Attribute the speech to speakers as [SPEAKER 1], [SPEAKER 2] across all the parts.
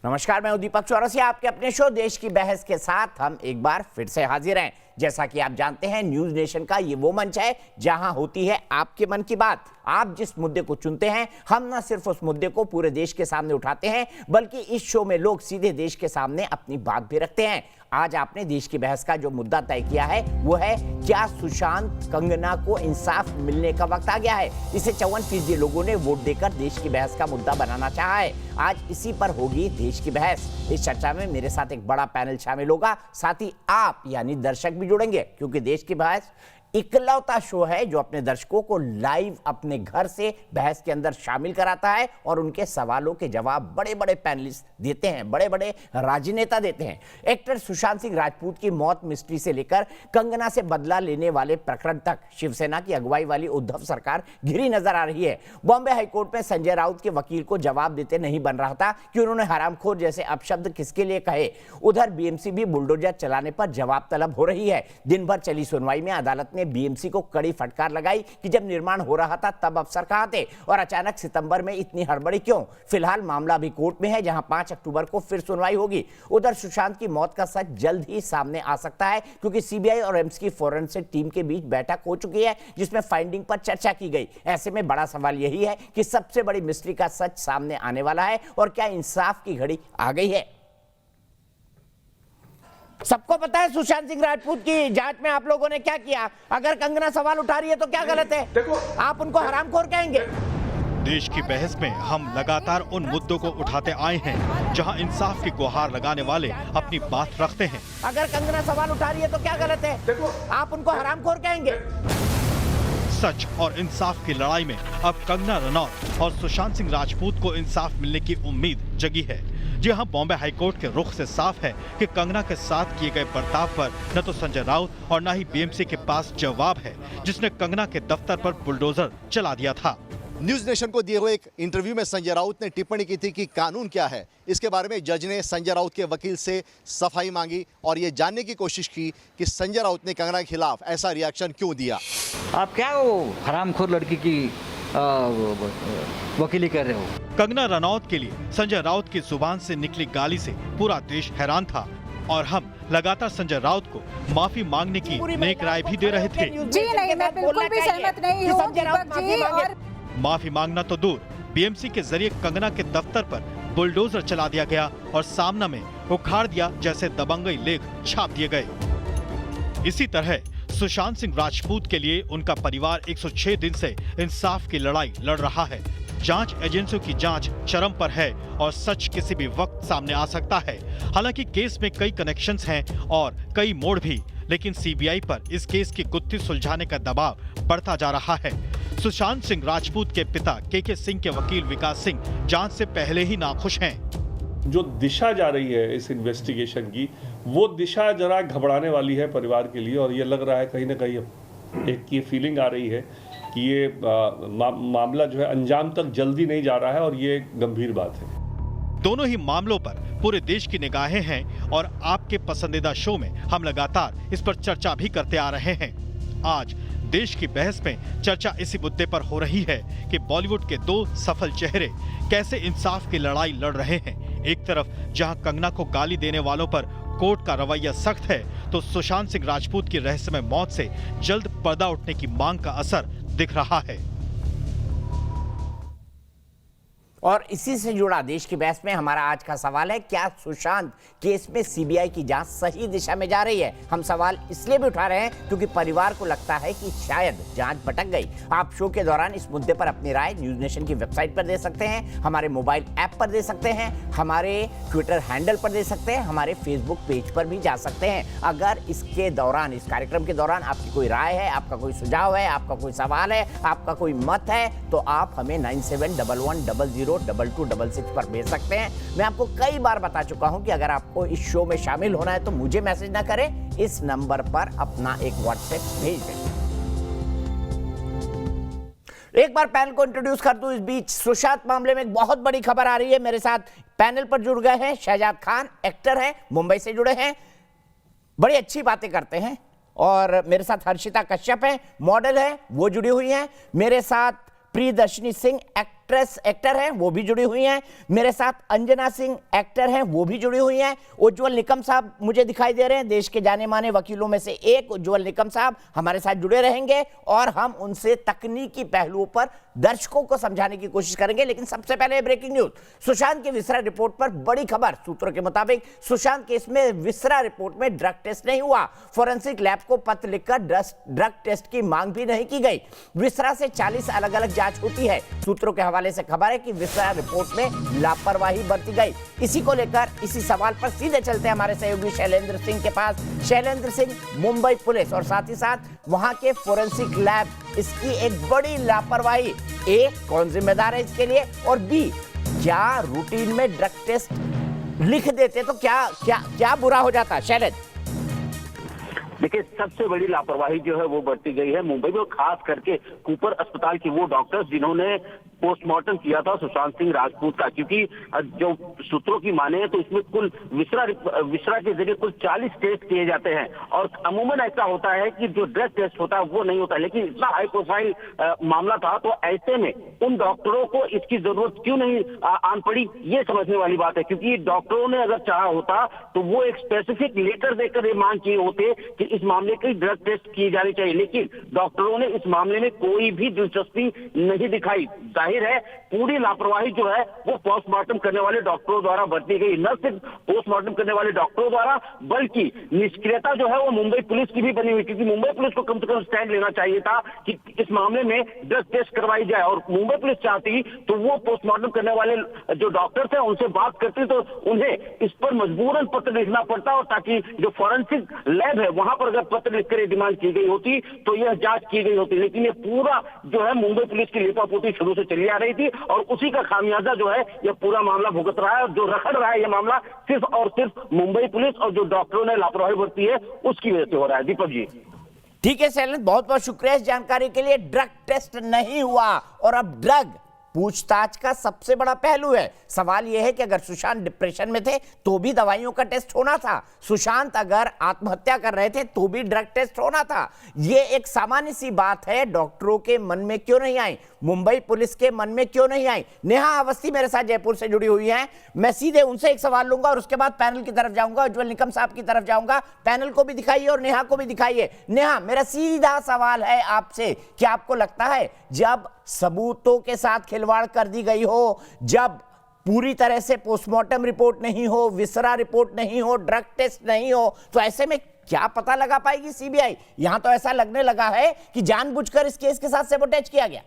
[SPEAKER 1] नमस्कार, मैं दीपक चौरसिया। आपके अपने शो देश की बहस के साथ हम एक बार फिर से हाजिर हैं। जैसा कि आप जानते हैं, न्यूज नेशन का ये वो मंच है जहां होती है आपके मन की बात। आप जिस मुद्दे को चुनते हैं, हम ना सिर्फ उस मुद्दे को पूरे देश के सामने उठाते हैं, बल्कि इस शो में लोग सीधे देश के सामने अपनी बात भी रखते हैं। आज आपने देश की बहस का जो मुद्दा तय किया है वो है, क्या सुशांत कंगना को इंसाफ मिलने का वक्त आ गया है। इसे 54% लोगों ने वोट देकर देश की बहस का मुद्दा बनाना चाहा है। आज इसी पर होगी देश की बहस। इस चर्चा में मेरे साथ एक बड़ा पैनल शामिल होगा, साथ ही आप यानी दर्शक भी जुड़ेंगे, क्योंकि देश की बहस इकलौता शो है जो अपने दर्शकों को लाइव अपने घर से बहस के अंदर शामिल कराता है और उनके सवालों के जवाब बड़े बड़े पैनलिस्ट देते हैं, बड़े बड़े राजनेता देते हैं। एक्टर सुशांत सिंह राजपूत की मौत मिस्ट्री से लेकर कंगना से बदला लेने वाले प्रकरण तक शिवसेना की अगुवाई वाली उद्धव सरकार घिरी नजर आ रही है। बॉम्बे हाईकोर्ट में संजय राउत के वकील को जवाब देते नहीं बन रहा था कि उन्होंने हरामखोर जैसे अपशब्द किसके लिए कहे। उधर बीएमसी भी बुलडोजर चलाने पर जवाब तलब हो रही है। दिन भर चली सुनवाई में अदालत ने बीएमसी को कड़ी फटकार लगाई कि जब निर्माण हो रहा था तब अफसर कहां थे और अचानक सितंबर में इतनी हड़बड़ी क्यों। फिलहाल मामला भी कोर्ट में है, जहां 5 अक्टूबर को फिर सुनवाई होगी। उधर सुशांत की मौत का सच जल्द ही सामने आ सकता है, क्योंकि सीबीआई और एम्स की फोरेंसिक टीम के बीच बैठक हो चुकी है, जिसमें फाइंडिंग पर चर्चा की गई। ऐसे में बड़ा सवाल यही है कि सबसे बड़ी मिस्ट्री का सच सामने आने वाला है और क्या इंसाफ की घड़ी आ गई है। सबको पता है सुशांत सिंह राजपूत की जांच में आप लोगों ने क्या किया। अगर कंगना सवाल उठा रही है तो क्या गलत है? देखो, आप उनको हरामखोर कहेंगे।
[SPEAKER 2] देश की बहस में हम लगातार उन मुद्दों को उठाते आए हैं जहां इंसाफ की गुहार लगाने वाले अपनी बात रखते हैं।
[SPEAKER 1] अगर कंगना सवाल उठा रही है तो क्या गलत है? देखो, आप उनको हरामखोर कहेंगे।
[SPEAKER 2] सच और इंसाफ की लड़ाई में अब कंगना रनौत और सुशांत सिंह राजपूत को इंसाफ मिलने की उम्मीद जगी है। जी हाँ, बॉम्बे हाईकोर्ट के रुख से साफ है कि कंगना के साथ किए गए बर्ताव पर न तो संजय राउत और न ही बीएमसी के पास जवाब है, जिसने कंगना के दफ्तर पर बुलडोजर चला दिया था।
[SPEAKER 3] न्यूज नेशन को दिए हुए एक इंटरव्यू में संजय राउत ने टिप्पणी की थी कि कानून क्या है। इसके बारे में जज ने संजय राउत के वकील से सफाई मांगी और ये जानने की कोशिश की कि संजय राउत ने कंगना के खिलाफ ऐसा रिएक्शन क्यों दिया।
[SPEAKER 4] आप क्या वो हरामखोर लड़की की वकीली कर रहे हो?
[SPEAKER 2] कंगना रनौत के लिए संजय राउत की जुबान से निकली गाली से पूरा देश हैरान था और हम लगातार संजय राउत को माफी मांगने की नेक राय भी दे रहे थे।
[SPEAKER 5] जी नहीं, मैं बिल्कुल भी सहमत नहीं हूँ दीपक जी। और
[SPEAKER 2] माफी मांगना तो दूर, बीएमसी के जरिए कंगना के दफ्तर पर बुलडोजर चला दिया गया और सामना में उखाड़ दिया जैसे दबंगई लेख छाप दिए गए। इसी तरह सुशांत सिंह राजपूत के लिए उनका परिवार 106 दिन से इंसाफ की लड़ाई लड़ रहा है। जांच एजेंसियों की जांच चरम पर है और सच किसी भी वक्त सामने आ सकता है। हालांकि केस में कई कनेक्शंस हैं और कई मोड़ भी, लेकिन सीबीआई पर इस केस की गुत्थी सुलझाने का दबाव बढ़ता जा रहा है। सुशांत सिंह राजपूत के पिता के सिंह के वकील विकास सिंह जांच से पहले ही नाखुश हैं।
[SPEAKER 6] जो दिशा जा रही है इस इन्वेस्टिगेशन की, वो दिशा जरा घबराने वाली है परिवार के लिए। और ये लग रहा है कहीं ना कहीं एक ये फीलिंग आ रही है कि ये मामला जो है अंजाम तक जल्दी नहीं जा रहा है और ये गंभीर बात है।
[SPEAKER 2] दोनों ही मामलों पर पूरे देश की निगाहें हैं और आपके पसंदीदा शो में हम लगातार इस पर चर्चा भी करते आ रहे हैं। आज देश की बहस में चर्चा इसी मुद्दे पर हो रही है कि बॉलीवुड के 2 सफल चेहरे कैसे इंसाफ की लड़ाई लड़ रहे हैं। एक तरफ जहां कंगना को गाली देने वालों पर कोर्ट का रवैया सख्त है, तो सुशांत सिंह राजपूत की रहस्यमय मौत से जल्द पर्दा उठने की मांग का असर दिख रहा है।
[SPEAKER 1] और इसी से जुड़ा देश की बहस में हमारा आज का सवाल है, क्या सुशांत केस में सीबीआई की जांच सही दिशा में जा रही है? हम सवाल इसलिए भी उठा रहे हैं क्योंकि परिवार को लगता है कि शायद जांच भटक गई। आप शो के दौरान इस मुद्दे पर अपनी राय न्यूज नेशन की वेबसाइट पर दे सकते हैं, हमारे मोबाइल ऐप पर दे सकते हैं, हमारे ट्विटर हैंडल पर दे सकते हैं, हमारे फेसबुक पेज पर भी जा सकते हैं। अगर इसके दौरान, इस कार्यक्रम के दौरान आपकी कोई राय है, आपका कोई सुझाव है, आपका कोई सवाल है, आपका कोई मत है, तो आप हमें 9711002266 पर भेज सकते हैं। मैं आपको कई बार बता चुका हूं कि अगर आपको इस शो में शामिल होना है तो मुझे मैसेज ना करें, इस नंबर पर अपना एक व्हाट्सएप भेज दें। एक बार पैनल को इंट्रोड्यूस कर दूं। इस बीच सुशांत मामले में एक बहुत बड़ी खबर आ रही है। मेरे साथ पैनल पर जुड़ गए हैं शहजाद खान, एक्टर हैं, मुंबई से जुड़े हैं, बड़ी अच्छी बातें करते हैं। और मेरे साथ हर्षिता कश्यप है, मॉडल है, वो जुड़ी हुई हैं। मेरे साथ प्रियदर्शनी सिंह, एक्टर एक्टर हैं वो भी जुड़ी हुई हैं, मेरे साथ अंजना सिंह एक्टर हैं वो भी जुड़ी हुई हैं, उज्जवल निकम साहब मुझे दिखाई दे रहे हैं, देश के जाने माने वकीलों में से एक उज्जवल निकम साहब हमारे साथ जुड़े रहेंगे और हम उनसे तकनीकी पहलुओं पर दर्शकों को समझाने की कोशिश करेंगे। लेकिन सबसे पहले ब्रेकिंग न्यूज, सुशांत की विसरा रिपोर्ट पर बड़ी खबर। सूत्रों के मुताबिक सुशांत केस में विसरा रिपोर्ट में ड्रग टेस्ट नहीं हुआ, फोरेंसिक लैब को पत्र लिखकर ड्रग टेस्ट की मांग भी नहीं की गई। विसरा से 40 अलग अलग जांच होती है। सूत्रों के हवाले से खबर है कि विसरा रिपोर्ट में लापरवाही बरती गई। इसी को लेकर इसी सवाल पर सीधे चलते हैं हमारे सहयोगी शैलेंद्र सिंह के पास। शैलेंद्र सिंह, मुंबई पुलिस और साथ ही साथ वहां के फोरेंसिक लैब, इसकी एक बड़ी लापरवाही, ए कौन जिम्मेदार है इसके लिए, और बी क्या रूटीन में ड्रग टेस्ट लिख देते तो क्या बुरा हो जाता? शैलेंद्र,
[SPEAKER 7] देखिए, सबसे बड़ी लापरवाही जो है वो बरती गई है मुंबई में, खास करके कूपर अस्पताल के वो डॉक्टर्स जिन्होंने पोस्टमार्टम किया था सुशांत सिंह राजपूत का। क्योंकि जो सूत्रों की माने तो इसमें कुल विसरा के जरिए कुल 40 टेस्ट किए जाते हैं और अमूमन ऐसा होता है कि जो ड्रग टेस्ट होता है वो नहीं होता। लेकिन इतना हाई प्रोफाइल मामला था तो ऐसे में उन डॉक्टरों को इसकी जरूरत क्यों नहीं आन पड़ी, ये समझने वाली बात है। क्योंकि डॉक्टरों ने अगर चाहा होता तो वो एक स्पेसिफिक लेटर देकर ये मांग किए होते कि इस मामले की ड्रग टेस्ट की जानी चाहिए। लेकिन डॉक्टरों ने इस मामले में कोई भी दिलचस्पी नहीं दिखाई। जाहिर है पूरी लापरवाही जो है वो पोस्टमार्टम करने वाले डॉक्टरों द्वारा बरती गई। न सिर्फ पोस्टमार्टम करने वाले डॉक्टरों द्वारा बल्कि निष्क्रियता जो है वो मुंबई पुलिस की भी बनी हुई। क्योंकि मुंबई पुलिस को कम से कम स्टैंड लेना चाहिए था कि इस मामले में ड्रग टेस्ट करवाई जाए, और मुंबई पुलिस चाहती तो वो पोस्टमार्टम करने वाले जो डॉक्टर्स हैं उनसे बात करती तो उन्हें इस पर मजबूरन पत्र लिखना पड़ता, और ताकि जो फॉरेंसिक लैब है वहां पर अगर पत्र लिखकर डिमांड की गई होती तो यह जांच की गई होती। लेकिन ये पूरा जो है मुंबई पुलिस की लिपापोती शुरू से चली आ रही थी और उसी का खामियाजा जो है यह पूरा मामला भुगत रहा है। और जो रखड़ रहा है यह मामला सिर्फ और सिर्फ मुंबई पुलिस और जो डॉक्टरों ने लापरवाही बरती है उसकी वजह से हो रहा है। दीपक जी,
[SPEAKER 1] ठीक है शैलेंद्र, बहुत बहुत शुक्रिया इस जानकारी के लिए। ड्रग टेस्ट नहीं हुआ और अब ड्रग पूछताछ का सबसे बड़ा पहलू है। सवाल यह है कि अगर सुशांत डिप्रेशन में थे तो भी दवाइयों का टेस्ट होना था, सुशांत अगर आत्महत्या कर रहे थे तो भी ड्रग टेस्ट होना था। यह एक सामान्य सी बात है, डॉक्टरों के मन में क्यों नहीं आई, मुंबई पुलिस के मन में क्यों नहीं आई? नेहा अवस्थी मेरे साथ जयपुर से जुड़ी हुई हैं, मैं सीधे उनसे एक सवाल लूंगा और उसके बाद पैनल की तरफ जाऊंगा, उज्जवल निकम साहब की तरफ जाऊंगा। पैनल को भी दिखाइए और नेहा को भी दिखाइए। नेहा, मेरा सीधा सवाल है आपसे, क्या आपको लगता है जब सबूतों के साथ खिलवाड़ कर दी गई हो, जब पूरी तरह से पोस्टमार्टम रिपोर्ट नहीं हो, विसरा रिपोर्ट नहीं हो, ड्रग टेस्ट नहीं हो, तो ऐसे में क्या पता लगा पाएगी सीबीआई? यहां तो ऐसा लगने लगा है कि जानबूझकर इस केस के साथ सैबोटेज किया गया।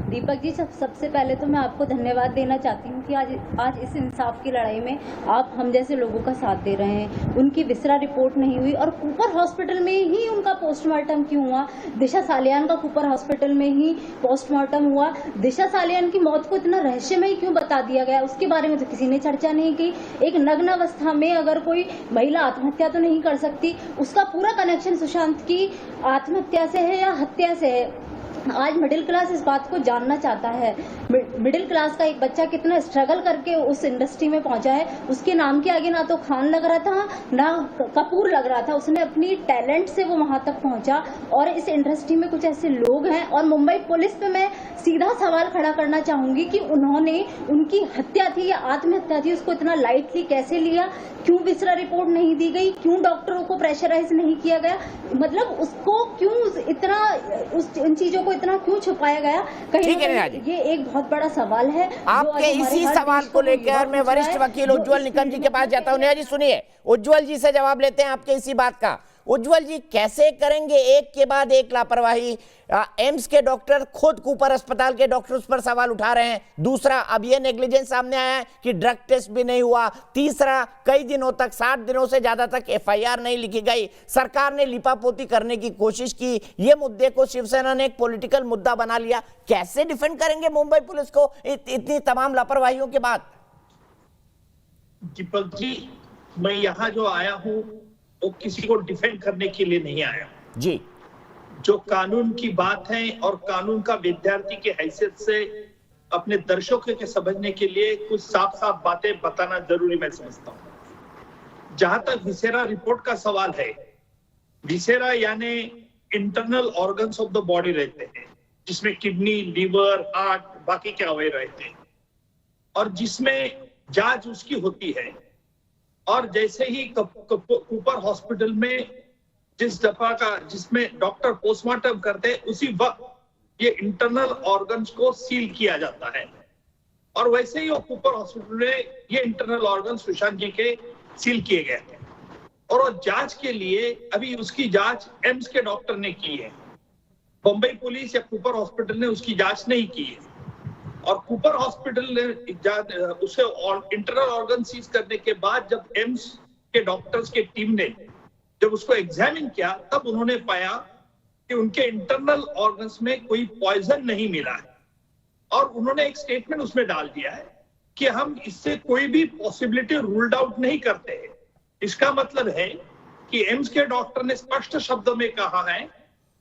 [SPEAKER 8] दीपक जी, सबसे पहले तो मैं आपको धन्यवाद देना चाहती हूँ कि आज इस इंसाफ की लड़ाई में आप हम जैसे लोगों का साथ दे रहे हैं। उनकी विसरा रिपोर्ट नहीं हुई और कूपर हॉस्पिटल में ही उनका पोस्टमार्टम क्यों हुआ? दिशा सालियान का कूपर हॉस्पिटल में ही पोस्टमार्टम हुआ। दिशा सालियान की मौत को इतना रहस्यमय क्यों बता दिया गया, उसके बारे में तो किसी ने चर्चा नहीं की। एक नग्न अवस्था में अगर कोई महिला आत्महत्या तो नहीं कर सकती, उसका पूरा कनेक्शन सुशांत की आत्महत्या से है या हत्या से है? आज मिडिल क्लास इस बात को जानना चाहता है। मिडिल क्लास का एक बच्चा कितना स्ट्रगल करके उस इंडस्ट्री में पहुंचा है। उसके नाम के आगे ना तो खान लग रहा था ना कपूर लग रहा था, उसने अपनी टैलेंट से वो वहां तक पहुंचा। और इस इंडस्ट्री में कुछ ऐसे लोग हैं, और मुंबई पुलिस पे मैं सीधा सवाल खड़ा करना चाहूंगी कि उन्होंने उनकी हत्या थी या आत्महत्या थी उसको इतना लाइटली कैसे लिया? क्यों विसरा रिपोर्ट नहीं दी गई? क्यों डॉक्टरों को प्रेशराइज नहीं किया गया? मतलब उसको क्यों इतना उन चीजों को इतना क्यों छुपाया गया? कहीं ये एक बहुत बड़ा सवाल है।
[SPEAKER 1] आपके इसी सवाल को लेकर मैं वरिष्ठ वकील उज्जवल निकम जी के पास जाता हूं। नेहा जी सुनिए, उज्जवल जी से जवाब लेते हैं आपके इसी बात का। उज्जवल जी, कैसे करेंगे एक के बाद एक लापरवाही? एम्स के डॉक्टर खुद कूपर अस्पताल के डॉक्टर उस पर सवाल उठा रहे हैं। दूसरा, अब ये नेग्लिजेंस सामने आया है कि ड्रग टेस्ट भी नहीं हुआ। तीसरा, कई दिनों तक 60 दिनों से ज्यादा तक एफआईआर नहीं लिखी गई। सरकार ने लिपापोती करने की कोशिश की। ये मुद्दे को शिवसेना ने एक पॉलिटिकल मुद्दा बना लिया। कैसे डिफेंड करेंगे मुंबई पुलिस को इतनी तमाम लापरवाहियों के बाद?
[SPEAKER 9] दीपक जी, मैं यहाँ जो आया हूँ वो किसी को डिफेंड करने के लिए नहीं आया
[SPEAKER 1] जी।
[SPEAKER 9] जो कानून की बात है और कानून का विद्यार्थी की हैसियत से अपने दर्शकों के समझने के लिए कुछ साफ साफ बातें बताना जरूरी मैं समझता हूँ। जहां तक विसेरा रिपोर्ट का सवाल है, विसेरा यानी internal organs of the body रहते हैं, जिसमें किडनी, लीवर, हार्ट, बाकी के अवयव रहते हैं, और जिसमें जांच उसकी होती है। और जैसे ही कूपर हॉस्पिटल में जिसमें डॉक्टर पोस्टमार्टम करते हैं, उसी वक्त ये इंटरनल ऑर्गन्स को सील किया जाता है। और वैसे ही वो कूपर हॉस्पिटल में ये इंटरनल ऑर्गन सुशांत जी के सील किए गए थे, और वो जांच के लिए अभी उसकी जांच एम्स के डॉक्टर ने की है। बम्बई पुलिस या कूपर हॉस्पिटल ने उसकी जांच नहीं की है। और कूपर हॉस्पिटल ने उसे इंटरनल ऑर्गन सीज करने के बाद जब एम्स के डॉक्टर्स के टीम ने जब उसको एग्जामिन किया, तब उन्होंने पाया कि उनके इंटरनल ऑर्गन्स में कोई पॉइजन नहीं मिला है। और उन्होंने एक स्टेटमेंट उसमें डाल दिया है कि हम इससे कोई भी पॉसिबिलिटी रूल्ड आउट नहीं करते हैं। इसका मतलब है कि एम्स के डॉक्टर ने स्पष्ट शब्दों में कहा है,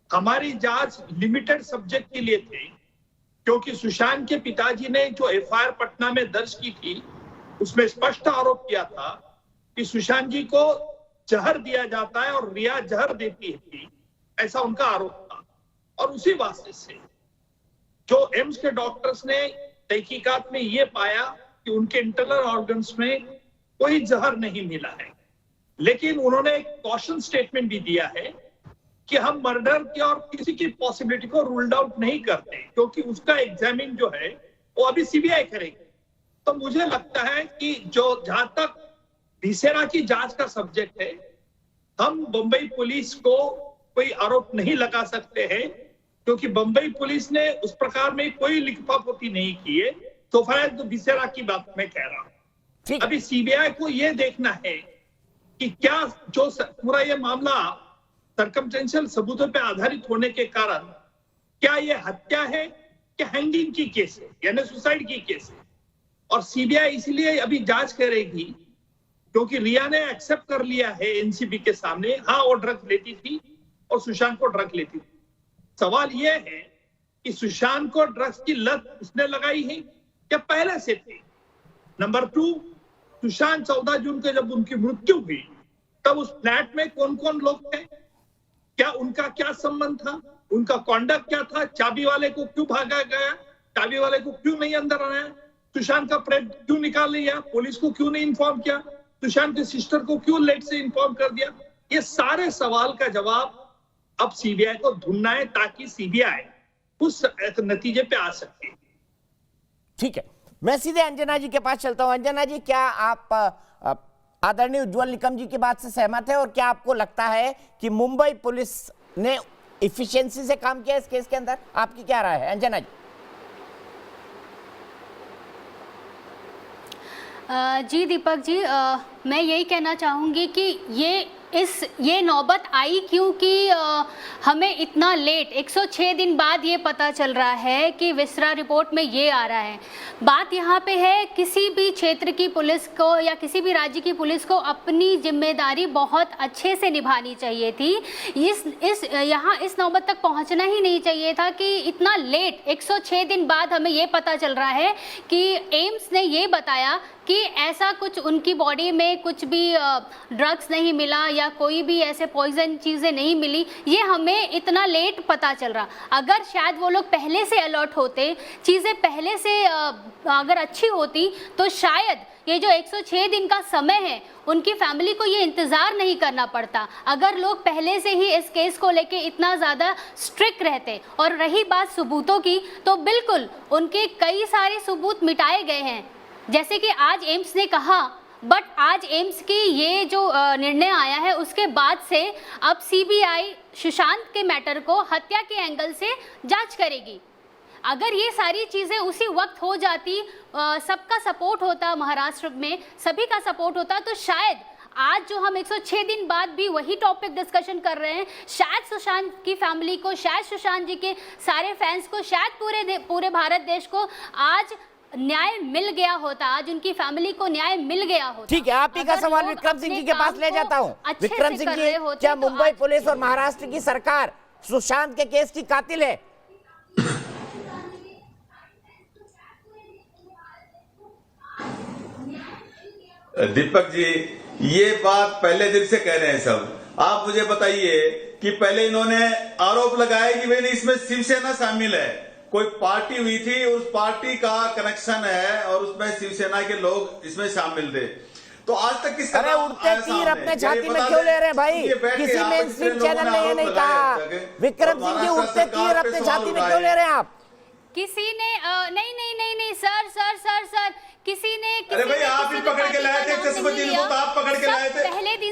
[SPEAKER 9] हमारी जांच लिमिटेड सब्जेक्ट के लिए थी, क्योंकि सुशांत के पिताजी ने जो एफआईआर पटना में दर्ज की थी, उसमें स्पष्ट आरोप किया था कि सुशांत जी को जहर दिया जाता है और रिया जहर देती थी, ऐसा उनका आरोप था। और उसी वास्ते से जो एम्स के डॉक्टर्स ने तहकीकात में ये पाया कि उनके इंटरनल ऑर्गन्स में कोई जहर नहीं मिला है। लेकिन उन्होंने एक कॉशन स्टेटमेंट भी दिया है कि हम मर्डर की और किसी की पॉसिबिलिटी को रूल्ड आउट नहीं करते, क्योंकि उसका एग्जामिन जो है वो अभी सीबीआई करेगी। तो मुझे लगता है कि जहां तक भिसेरा की जांच का सब्जेक्ट है, हम बंबई पुलिस को कोई आरोप नहीं लगा सकते हैं, क्योंकि बंबई पुलिस ने उस प्रकार में कोई लिखपापोती नहीं की है। तो फिर भिसेरा की बात मैं कह रहा हूं, अभी सीबीआई को यह देखना है कि क्या जो पूरा ये मामला सर्कमस्टेंशियल सबूतों पे आधारित होने के कारण क्या ये हत्या है कि हैंगिंग की केस है, यानी सुसाइड की केस है। और सीबीआई इसलिए अभी जांच करेगी क्योंकि रिया ने एक्सेप्ट कर लिया है एनसीबी के सामने, हाँ वो ड्रग लेती थी और सुशांत को ड्रग लेती थी। सवाल यह है कि सुशांत को ड्रग्स की लत उसने लगाई है या पहले से थी। नंबर 2, सुशांत 14 जून को जब उनकी मृत्यु हुई तब उस फ्लैट में कौन कौन लोग थे, क्या उनका क्या संबंध था, उनका कॉन्डक्ट क्या था, चाबी वाले को क्यों भागा गया, चाबी वाले को क्यों नहीं अंदर आया, सुशांत का प्रेत क्यों निकाल लिया, पुलिस को क्यों नहीं इन्फॉर्म किया, सुशांत के सिस्टर को क्यों लेट से इन्फॉर्म कर दिया। ये सारे सवाल का जवाब अब सीबीआई को ढूंढना है, ताकि सीबीआई उस नतीजे पे आ सके।
[SPEAKER 1] ठीक है, मैं सीधे अंजना जी के पास चलता हूं। अंजना जी, क्या आप आदरणीय उज्ज्वल निकम जी की बात से सहमत है, और क्या आपको लगता है कि मुंबई पुलिस ने इफिशिएंसी से काम किया इस केस के अंदर? आपकी क्या राय है अंजना जी?
[SPEAKER 8] जी दीपक जी, मैं यही कहना चाहूँगी कि ये नौबत आई क्योंकि हमें इतना लेट 106 दिन बाद ये पता चल रहा है कि विस्रा रिपोर्ट में ये आ रहा है। बात यहाँ पे है, किसी भी क्षेत्र की पुलिस को या किसी भी राज्य की पुलिस को अपनी जिम्मेदारी बहुत अच्छे से निभानी चाहिए थी। इस नौबत तक पहुँचना ही नहीं चाहिए था कि इतना लेट 106 दिन बाद हमें ये पता चल रहा है कि एम्स ने ये बताया कि ऐसा कुछ उनकी बॉडी में कुछ भी ड्रग्स नहीं मिला या कोई भी ऐसे पॉइजन चीज़ें नहीं मिली। ये हमें इतना लेट पता चल रहा। अगर शायद वो लोग पहले से अलर्ट होते, चीज़ें पहले से अगर अच्छी होती, तो शायद ये जो 106 दिन का समय है उनकी फैमिली को ये इंतज़ार नहीं करना पड़ता। अगर लोग पहले से ही इस केस को लेके इतना ज़्यादा स्ट्रिक्ट रहते। और रही बात सबूतों की, तो बिल्कुल उनके कई सारे सबूत मिटाए गए हैं, जैसे कि आज एम्स ने कहा। बट आज एम्स की ये जो निर्णय आया है, उसके बाद से अब सीबीआई सुशांत के मैटर को हत्या के एंगल से जांच करेगी। अगर ये सारी चीज़ें उसी वक्त हो जाती, सबका सपोर्ट होता, महाराष्ट्र में सभी का सपोर्ट होता, तो शायद आज जो हम 106 दिन बाद भी वही टॉपिक डिस्कशन कर रहे हैं, शायद सुशांत की फैमिली को, शायद सुशांत जी के सारे फैंस को, शायद पूरे भारत देश को आज न्याय मिल गया होता, आज उनकी फैमिली को न्याय मिल गया होता।
[SPEAKER 1] ठीक है, आप ही का सवाल विक्रम सिंह जी के पास ले जाता हूं। विक्रम सिंह जी, क्या मुंबई पुलिस और महाराष्ट्र की सरकार सुशांत के केस की कातिल है?
[SPEAKER 10] दीपक जी, ये बात पहले दिन से कह रहे हैं सब। आप मुझे बताइए कि पहले इन्होंने आरोप लगाया कि भाई इसमें शिवसेना शामिल है, कोई पार्टी हुई थी, उस पार्टी का कनेक्शन है और उसमें शिवसेना के लोग इसमें शामिल थे। तो आज तक किस
[SPEAKER 1] अरे उड़ते तीर अपने छाती में क्यों ले रहे हैं भाई? किसी मेन स्ट्रीम चैनल ने ये नहीं कहा। विक्रम सिंह जी, उड़ते तीर अपने छाती में क्यों ले रहे हैं आप?
[SPEAKER 11] किसी ने नहीं सर किसी ने
[SPEAKER 10] अरे भाई आप ही पकड़ के लाए थे चश्मदीन को, तो आप पकड़ के लाए थे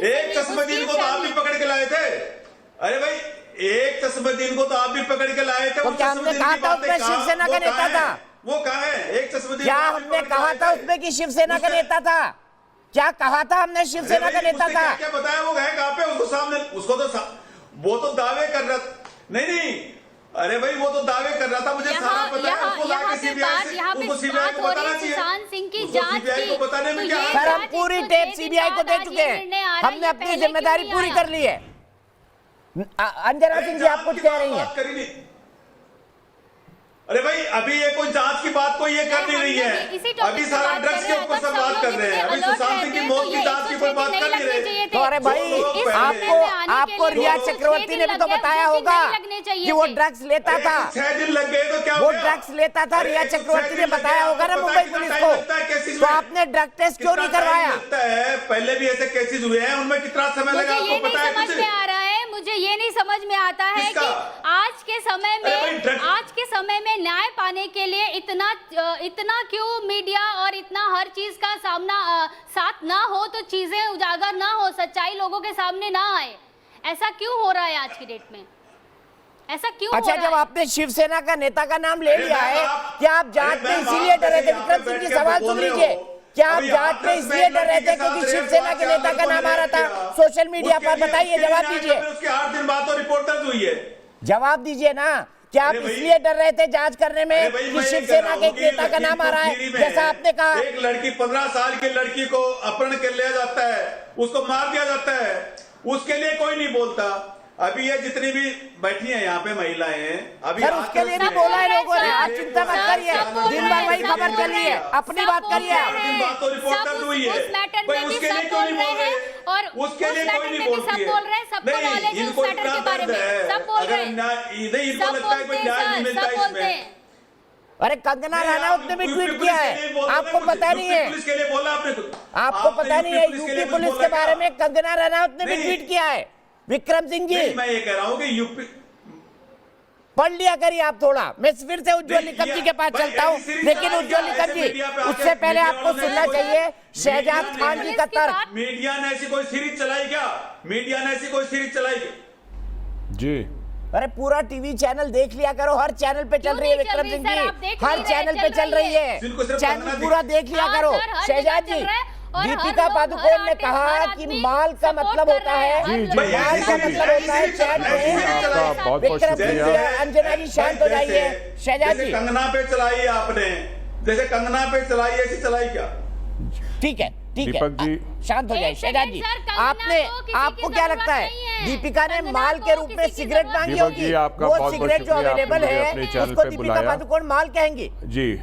[SPEAKER 10] एक चश्मदीन को, तो आप भी पकड़ के लाए थे। अरे भाई एक चश्मदीन को तो आप भी पकड़ के लाए थे।
[SPEAKER 1] तो क्या हमने कहा था उसमें शिवसेना का नेता था?
[SPEAKER 10] वो कहाँ है? एक चश्मदीन
[SPEAKER 1] क्या हमने कहा था उसमें कि शिवसेना का नेता था? क्या कहा था हमने शिवसेना का नेता था?
[SPEAKER 10] क्या बताया वो है कहाँ पे? उसको सामने, उसको तो वो तो दावे कर रहा था। नहीं अरे भाई वो तो दावे कर रहा था, मुझे सारा पता है। उसको लाके सीबीआई को बताना चाहिए।
[SPEAKER 11] सुशांत सिंह की जांच
[SPEAKER 10] को बताने में क्या?
[SPEAKER 1] सर हम पूरी टेप सीबीआई को दे चुके हैं, हमने अपनी जिम्मेदारी पूरी कर ली है। अंजना सिंह जी आप कुछ कह रही हैं?
[SPEAKER 10] अरे भाई अभी ये कोई जांच की बात कोई ये कर नहीं रही है, अभी सारा ड्रग्स के ऊपर सब बात कर रहे हैं। अभी सुशांत सिंह की मौत की जांच की कोई बात कर नहीं रहे।
[SPEAKER 1] तो अरे भाई आपको रिया चक्रवर्ती ने भी तो बताया होगा कि वो ड्रग्स लेता था।
[SPEAKER 10] 6 दिन लग गए तो क्या
[SPEAKER 1] वो ड्रग्स लेता था, रिया चक्रवर्ती ने बताया होगा ना मुंबई पुलिस को। तो आपने ड्रग टेस्ट क्यों नहीं करवाया?
[SPEAKER 10] पहले भी ऐसे केसेस हुए हैं, उनमें कितना समय लगा आपको पता है?
[SPEAKER 11] समझ में आ रहा है, मुझे ये नहीं समझ में आता है कि आज के समय में न्याय पाने के लिए इतना क्यों मीडिया और इतना हर चीज का सामना साथ ना हो, तो चीजें उजागर ना हो, सच्चाई लोगों के सामने ना आए। ऐसा क्यों हो रहा है आज की डेट में? ऐसा क्यों
[SPEAKER 1] अच्छा,
[SPEAKER 11] हो रहा
[SPEAKER 1] जब आपने शिवसेना का नेता का नाम ले लिया है, क्या आप जांच में इसीलिए डरे थे? विक्रम सिंह जी सवाल सुन लीजिए, क्या आप जांच में इसलिए डर रहे थे क्योंकि शिवसेना के नेता का नाम आ रहा था सोशल मीडिया पर? बताइए, जवाब दीजिए।
[SPEAKER 10] उसके 8 दिन बाद तो रिपोर्ट दर्ज हुई है।
[SPEAKER 1] जवाब दीजिए ना, क्या आप इसलिए डर रहे थे जांच करने में कि शिवसेना के नेता का नाम आ रहा है, जैसा आपने कहा?
[SPEAKER 10] एक लड़की 15 साल की लड़की को अपहरण कर लिया जाता है, उसको मार दिया जाता है, उसके लिए कोई नहीं बोलता। अभी ये जितनी भी बैठी हैं यहाँ पे महिलाएं, अभी
[SPEAKER 1] सर उसके लिए भी बोला है लोगों ने। आप चिंता मत करिए, दिन भर वही खबर चली है, अपनी बात करिए।
[SPEAKER 10] बात तो रिपोर्ट दर्ज हुई है, उसके लिए क्यों नहीं बोल रहे? उसके लिए कोई नहीं बोलती है। नहीं, इनको इतना दर्द है, अगर इनको लगता है कोई न्याय नहीं मिलता इसमें।
[SPEAKER 1] अरे कंगना रनौत ने भी ट्वीट किया है, आपको पता नहीं है?
[SPEAKER 10] पुलिस के लिए बोला आपने,
[SPEAKER 1] आपको पता नहीं है? यूपी पुलिस के बारे में कंगना रनौत ने भी ट्वीट किया है। विक्रम सिंह जी,
[SPEAKER 10] मैं ये कह रहा हूं कि यूपी
[SPEAKER 1] पढ़ लिया करिए आप थोड़ा। मैं फिर से उज्ज्वल निकम जी के पास चलता हूं, लेकिन उज्ज्वल निकम जी, उससे पहले आपको सुनना चाहिए शहजाद खान जी का तर्क।
[SPEAKER 10] मीडिया ने ऐसी कोई सीरीज चलाई क्या? मीडिया ने ऐसी कोई सीरीज चलाई क्या?
[SPEAKER 3] जी
[SPEAKER 1] अरे पूरा टीवी चैनल देख लिया करो, हर चैनल पे चल रही है विक्रम सिंह जी, हर चैनल पे चल रही है, चैनल पूरा देख लिया करो। शहजाद जी, दीपिका पादुकोण ने कहा कि माल का मतलब होता है, माल का मतलब होता है चैट। विक्रम सिंह, अंजना जी शांत हो जाइए। शहजाद जी,
[SPEAKER 10] कंगना पे चलाई आपने, जैसे कंगना पे चलाई ऐसी चलाई क्या?
[SPEAKER 1] ठीक है
[SPEAKER 3] दीपक जी
[SPEAKER 1] शांत हो जाए। शहजाद जी, आपको क्या लगता है दीपिका ने माल के रूप में सिगरेट मांगी होगी? वो सिगरेट जो अवेलेबल है उसको दीपिका पादुकोण माल कहेंगी?
[SPEAKER 3] जी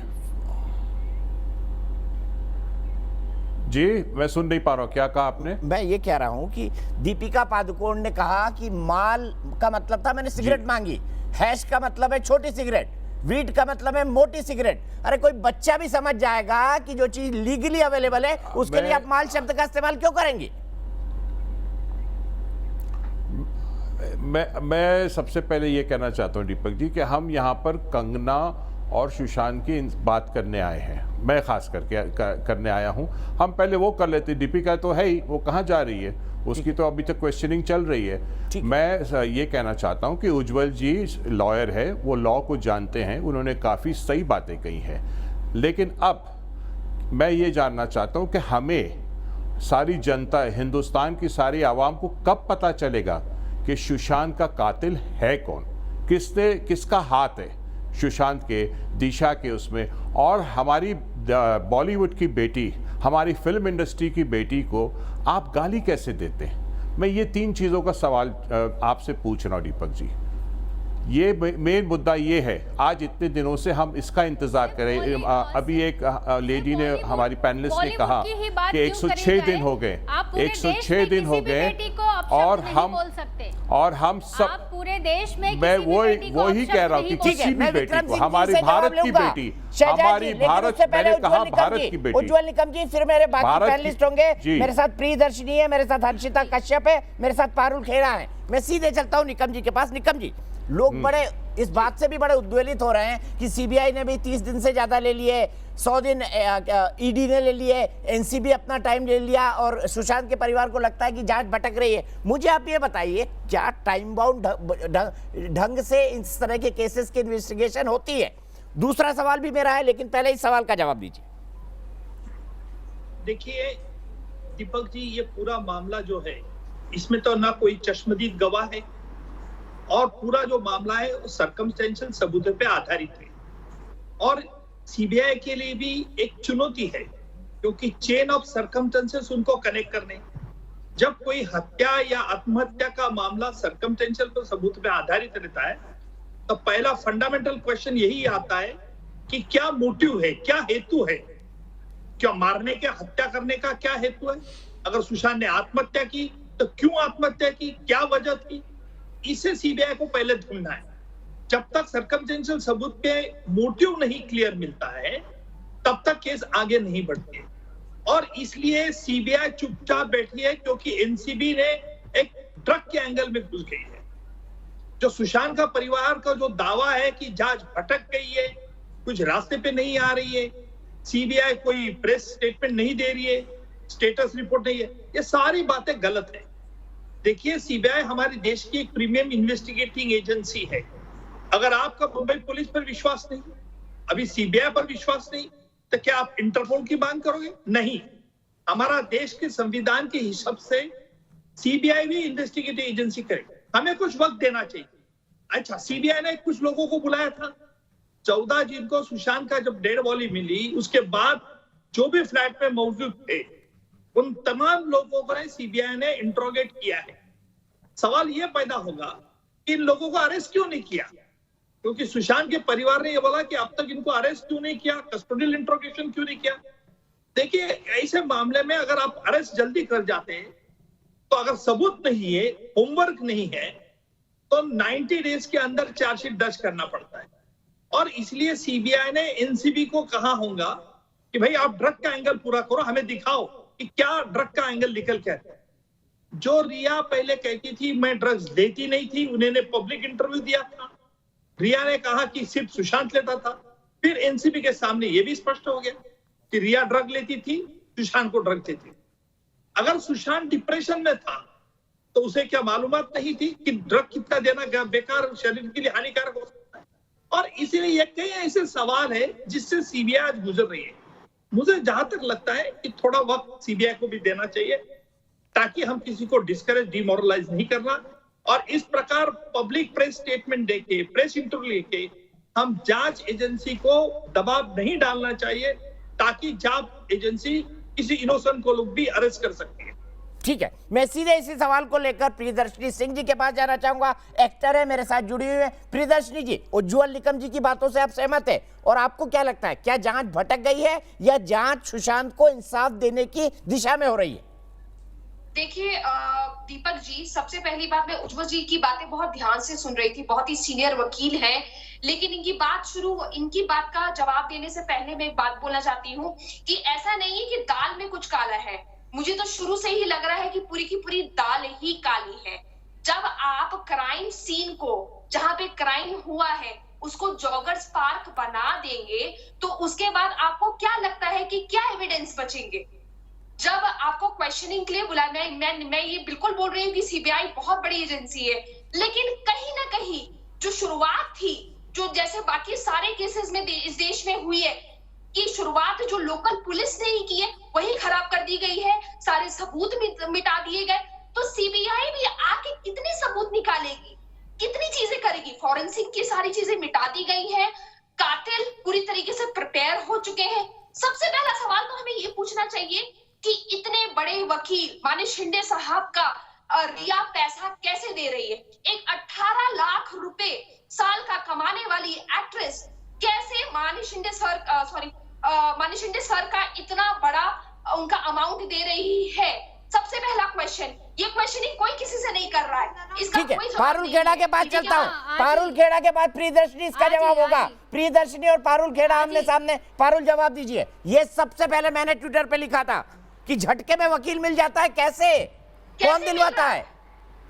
[SPEAKER 3] मैं सुन नहीं पा रहा हूँ, क्या कहा आपने?
[SPEAKER 1] मैं ये कह रहा हूँ कि दीपिका पादुकोण ने कहा कि माल का मतलब था मैंने सिगरेट मांगी, हैश का मतलब है छोटी सिगरेट, वीट का मतलब है मोटी सिगरेट। अरे कोई बच्चा भी समझ जाएगा कि जो चीज लीगली अवेलेबल है उसके लिए आप माल शब्द का इस्तेमाल क्यों करेंगे?
[SPEAKER 3] मैं सबसे पहले ये कहना चाहता हूँ दीपक जी कि हम यहाँ पर कंगना और सुशांत की बात करने आए हैं, मैं खास करके करने आया हूँ। हम पहले वो कर लेते, दीपिका तो है ही, वो कहाँ जा रही है, उसकी तो अभी तक क्वेश्चनिंग चल रही है। मैं ये कहना चाहता हूँ कि उज्ज्वल जी लॉयर है, वो लॉ को जानते हैं, उन्होंने काफ़ी सही बातें कही हैं, लेकिन अब मैं ये जानना चाहता हूँ कि हमें सारी जनता, हिंदुस्तान की सारी आवाम को कब पता चलेगा कि सुशांत का कातिल है कौन, किसका हाथ है सुशांत के, दिशा के उसमें। और हमारी बॉलीवुड की बेटी, हमारी फिल्म इंडस्ट्री की बेटी को आप गाली कैसे देते हैं? मैं ये 3 चीज़ों का सवाल आपसे पूछ रहा हूँ दीपक जी।
[SPEAKER 12] ये मेन मुद्दा ये है, आज इतने दिनों से हम इसका इंतजार करें। अभी एक लेडी ने, हमारी पैनलिस्ट ने कहा कि 106 दिन हो गए, 106 दिन हो गए, और हम सब
[SPEAKER 11] पूरे देश में
[SPEAKER 12] मैं वो ही कह रहा हूँ कि किसी भी बेटी को, हमारी भारत की बेटी, हमारी भारत, मैंने कहा भारत की बेटी।
[SPEAKER 1] उज्ज्वल निकम जी, फिर मेरे बाकी पैनलिस्ट होंगे। मेरे साथ प्रियदर्शनी है, मेरे साथ हर्षिता कश्यप है, मेरे साथ पारुल खेरा है। मैं सीधे चलता हूँ निकम जी के पास। निकम जी, लोग बड़े इस बात से भी बड़े उद्वेलित हो रहे हैं कि सीबीआई ने भी 30 दिन से ज्यादा ले लिए, 100 दिन ईडी ने ले लिए, एनसीबी अपना टाइम ले लिया, और सुशांत के परिवार को लगता है कि जांच भटक रही है। मुझे आप ये बताइए, क्या टाइम बाउंड ढंग से इस तरह के केसेस की इन्वेस्टिगेशन होती है? दूसरा सवाल भी मेरा है, लेकिन पहले इस सवाल का जवाब दीजिए।
[SPEAKER 9] देखिए दीपक जी, ये पूरा मामला जो है, इसमें तो ना कोई चश्मदीद गवाह है, और पूरा जो मामला है वो सर्कमस्टेंशियल सबूतों पे आधारित है। और सीबीआई के लिए भी एक चुनौती है, क्योंकि चेन ऑफ सर्कमस्टेंसेस उनको कनेक्ट करने। जब कोई हत्या या आत्महत्या का मामला सर्कमस्टेंशियल पर सबूत पे आधारित रहता है, तो पहला फंडामेंटल क्वेश्चन यही आता है कि क्या मोटिव है, क्या हेतु है, क्या मारने के, हत्या करने का क्या हेतु है? अगर सुशांत ने आत्महत्या की तो क्यों आत्महत्या की, क्या वजह थी? इसे सीबीआई को पहले ढूंढना है। जब तक सर्कमस्टेंशियल सबूत पे मोटिव नहीं क्लियर मिलता है, तब तक केस आगे नहीं बढ़ती है। और इसलिए सीबीआई चुपचाप बैठी है, क्योंकि एनसीबी ने एक ड्रग के एंगल में घुस गई है। जो सुशांत का परिवार का जो दावा है कि जांच भटक गई है, कुछ रास्ते पे नहीं आ रही है, सीबीआई कोई प्रेस स्टेटमेंट नहीं दे रही है, स्टेटस रिपोर्ट नहीं है, ये सारी बातें गलत है। देखिए, सीबीआई हमारे देश की एक प्रीमियम इन्वेस्टिगेटिंग एजेंसी है। अगर आपका मुंबई पुलिस पर विश्वास नहीं, अभी सीबीआई पर विश्वास नहीं, तो क्या आप इंटरपोल की मांग करोगे? नहीं। हमारा देश के संविधान के हिसाब से सीबीआई भी इन्वेस्टिगेटिव एजेंसी करे, हमें कुछ वक्त देना चाहिए। अच्छा, सीबीआई ने कुछ लोगों को बुलाया था 14 जून को, सुशांत का जब डेड बॉडी मिली, उसके बाद जो भी फ्लैट में मौजूद थे, उन तमाम लोगों को सीबीआई ने इंट्रोगेट किया है। सवाल यह पैदा होगा कि इन लोगों को अरेस्ट क्यों नहीं किया, क्योंकि सुशांत के परिवार ने यह बोला कि अब तक इनको अरेस्ट क्यों नहीं किया, कस्टोडियल इंट्रोगेशन क्यों नहीं किया। देखिए, ऐसे मामले में अगर आप अरेस्ट जल्दी कर जाते हैं, तो अगर सबूत नहीं है, होमवर्क नहीं है, तो 90 डेज के अंदर चार्जशीट दर्ज करना पड़ता है। और इसलिए सीबीआई ने एनसीबी को कहा होगा कि भाई आप ड्रग का एंगल पूरा करो, हमें दिखाओ कि क्या ड्रग का एंगल निकल के आता है। जो रिया पहले कहती थी मैं ड्रग्स लेती नहीं थी, उन्होंने पब्लिक इंटरव्यू दिया था, रिया ने कहा कि सिर्फ सुशांत लेता था। फिर एनसीबी के सामने यह भी स्पष्ट हो गया कि रिया ड्रग लेती थी, सुशांत को ड्रग देती थी। अगर सुशांत डिप्रेशन में था, तो उसे क्या मालूमात नहीं थी कि ड्रग कितना देना बेकार, शरीर के लिए हानिकारक हो सकता है। और इसीलिए ये कई ऐसे सवाल है जिससे सीबीआई आज गुजर रही है। मुझे जहां तक लगता है कि थोड़ा वक्त सीबीआई को भी देना चाहिए, ताकि हम किसी को डिस्करेज, डिमोरलाइज नहीं करना, और इस प्रकार पब्लिक प्रेस स्टेटमेंट देके, प्रेस इंटरव्यू लेके हम जांच एजेंसी को दबाव नहीं डालना चाहिए, ताकि जांच एजेंसी किसी इनोसेंट को लोग भी अरेस्ट कर सकती है।
[SPEAKER 1] ठीक है, मैं सीधे इसी सवाल को लेकर प्रियदर्शनी सिंह जी के पास जाना चाहूंगा। एक्टर है, मेरे साथ जुड़ी हुई है। प्रियदर्शनी जी, उज्ज्वल निकम जी की बातों से आप सहमत है, और आपको क्या लगता है, क्या जांच भटक गई है या जांच सुशांत को इंसाफ देने की दिशा में हो रही है?
[SPEAKER 13] देखिए दीपक जी, सबसे पहली बात, मैं उज्ज्वल जी की बातें बहुत ध्यान से सुन रही थी, बहुत ही सीनियर वकील हैं, लेकिन इनकी बात का जवाब देने से पहले मैं एक बात बोलना चाहती हूँ कि ऐसा नहीं है कि दाल में कुछ काला है। मुझे तो शुरू से ही लग रहा है कि पूरी की पूरी दाल ही काली है। जब आप क्राइम सीन को, जहां पे क्राइम हुआ है, उसको जॉगर्स पार्क बना देंगे, तो उसके बाद आपको क्या लगता है कि क्या एविडेंस बचेंगे? जब आपको क्वेश्चनिंग के लिए बुलाया, मैं ये बिल्कुल बोल रही हूँ कि सीबीआई बहुत बड़ी एजेंसी है, लेकिन कहीं ना कहीं जो शुरुआत थी, जो जैसे बाकी सारे केसेस में इस देश में हुई है, कि शुरुआत जो लोकल पुलिस ने ही की है, वही खराब कर दी गई है, सारे सबूत मिटा दिए गए। तो सीबीआई भी आके कितने सबूत निकालेगी, कितनी चीजें करेगी? फॉरेंसिक की सारी चीजें मिटा दी गई है, कातिल पूरी तरीके से प्रिपेयर हो चुके हैं। सबसे पहला सवाल तो हमें ये पूछना चाहिए कि इतने बड़े वकील माने शिंदे साहब का रिया पैसा कैसे दे रही है। एक 18 लाख रुपए साल का कमाने वाली एक्ट्रेस कैसे मनीष शिंदे सर का इतना बड़ा उनका अमाउंट दे रही है। सबसे पहला क्वेश्चन, ये क्वेश्चनिंग कोई किसी से नहीं कर रहा है, इसका
[SPEAKER 1] ठीक है,
[SPEAKER 13] कोई जवाब
[SPEAKER 1] पारुल
[SPEAKER 13] नहीं
[SPEAKER 1] खेड़ा
[SPEAKER 13] है।
[SPEAKER 1] के बाद
[SPEAKER 13] ठीक है,
[SPEAKER 1] चलता हूँ।
[SPEAKER 11] हाँ,
[SPEAKER 1] पारुल खेड़ा के बाद प्रियदर्शनी इसका जवाब होगा। प्रियदर्शनी और पारुल खेड़ा आमने सामने। पारुल जवाब दीजिए। ये सबसे पहले मैंने ट्विटर पे लिखा था कि झटके में वकील मिल जाता है, कैसे कौन दिलवाता है?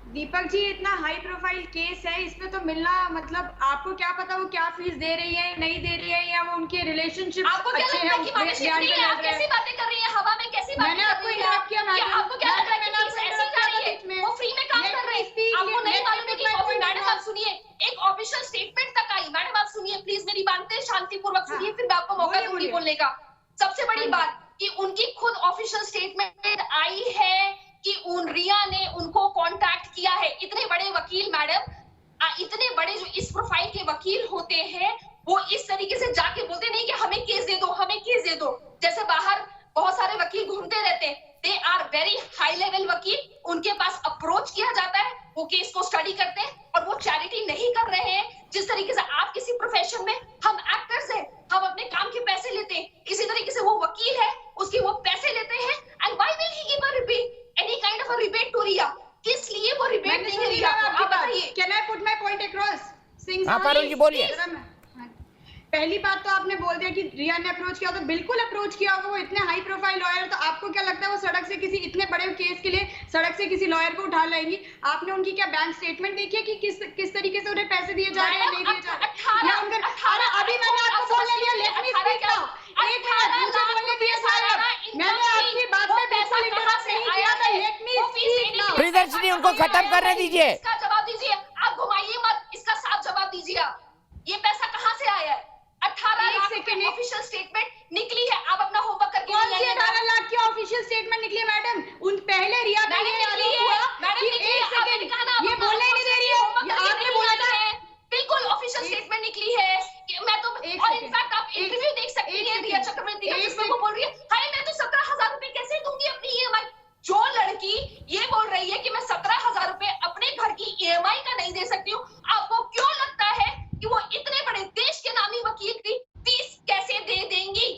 [SPEAKER 5] दीपक जी, इतना हाई प्रोफाइल केस है, इसमें तो मिलना मतलब आपको क्या पता वो क्या फीस दे रही है नहीं दे रही है, या वो उनके रिलेशनशिप
[SPEAKER 13] आपको क्या लगता है कि मनीष शिंदे आप कैसी बातें कर रही हैं, हवा में कैसी बातें
[SPEAKER 5] मैंने
[SPEAKER 13] कर
[SPEAKER 5] आपको
[SPEAKER 13] रही हैं?
[SPEAKER 5] इंटरप्ट किया मैडम।
[SPEAKER 13] आपको क्या लगता है कि फीस ऐसी जा रही है, वो फ्री में काम कर रहे हैं? आपको नहीं मालूम है कि कॉफी? मैडम आप सुनिए, एक ऑफिशियल स्टेटमेंट तक आई। मैडम आप सुनिए प्लीज, मेरी बातें शांतिपूर्वक सुनिए, फिर मैं आपको मौका दूंगी बोलने का। सबसे बड़ी बात कि उनकी खुद ऑफिशियल स्टेटमेंट आई है कि रिया ने उनको कांटेक्ट किया है। इतने बड़े वकील मैडम, इतने बड़े जो इस प्रोफाइल के वकील होते हैं, वो इस तरीके से जाके बोलते नहीं कि हमें केस दे दो, हमें केस दे दो। जैसे बाहर बहुत सारे वकील घूमते रहते हैं, they are very high level वकील, उनके पास अप्रोच किया जाता है, वो केस को स्टडी करते हैं और वो चैरिटी नहीं कर रहे हैं। जिस तरीके से आप किसी प्रोफेशन में, हम एक्टर्स हैं, हम अपने काम के पैसे लेते हैं, इसी तरीके से वो वकील है, उसके वो पैसे लेते हैं। And why will he give a rebate, any kind of a rebate to Riya? किस लिए वो रिबेट देंगे रिया को, आप बताइए।
[SPEAKER 5] Can I put my point across? Singh
[SPEAKER 1] हाँ, पारुल जी बोलिए।
[SPEAKER 5] पहली बात तो आपने बोल दिया कि रिया ने अप्रोच किया, तो बिल्कुल अप्रोच किया होगा। वो इतने हाई प्रोफाइल लॉयर, तो आपको क्या लगता है वो सड़क से किसी इतने बड़े केस के लिए सड़क से किसी लॉयर को उठा लाएंगी? आपने उनकी क्या बैंक स्टेटमेंट देखी है कि किस तरीके से उन्हें पैसे दिए जा रहे हैं, नहीं दिए जा रहे हैं? अभी मैंने आपको बोलने दिया, लेट मी स्पीक नाउ। एक मिनट मुझे बोलने दिया साहब, मैंने आपकी बात में बिल्कुल इंटरप्ट नहीं किया था। Let me speak now.
[SPEAKER 1] Priyadarshini उनको खत्म करने दीजिए।
[SPEAKER 13] इसका जवाब दीजिए, आप घुमाइए मत, इसका साफ जवाब दीजिए आप। ये पैसा कहाँ से आया है? 18 लाख की ऑफिशियल स्टेटमेंट निकली है, आप अपना होमवर्क करके
[SPEAKER 5] कौन सी 18 लाख की ऑफिशियल स्टेटमेंट निकली है मैडम? उन पहले रिया का ये आरोप हुआ कि एक सेकंड ये बोलने नहीं दे रही है, आपने बोला था।
[SPEAKER 13] बिल्कुल ऑफिशियल स्टेटमेंट निकली है कि मैं तो, और इनफैक्ट आप इंटरव्यू देख सकती हैं रिया चक्रवर्ती का, जिसमें वो बोल रही है हाय मैं तो 17,000 रुपए कैसे दूंगी अपनी ईएमआई। जो लड़की ये बोल रही है कि मैं 17,000 रुपए अपने घर की ईएमआई का नहीं दे सकती हूँ, आपको क्यों लगता है कि वो इतने बड़े देश के नामी वकील की फीस कैसे दे देंगी?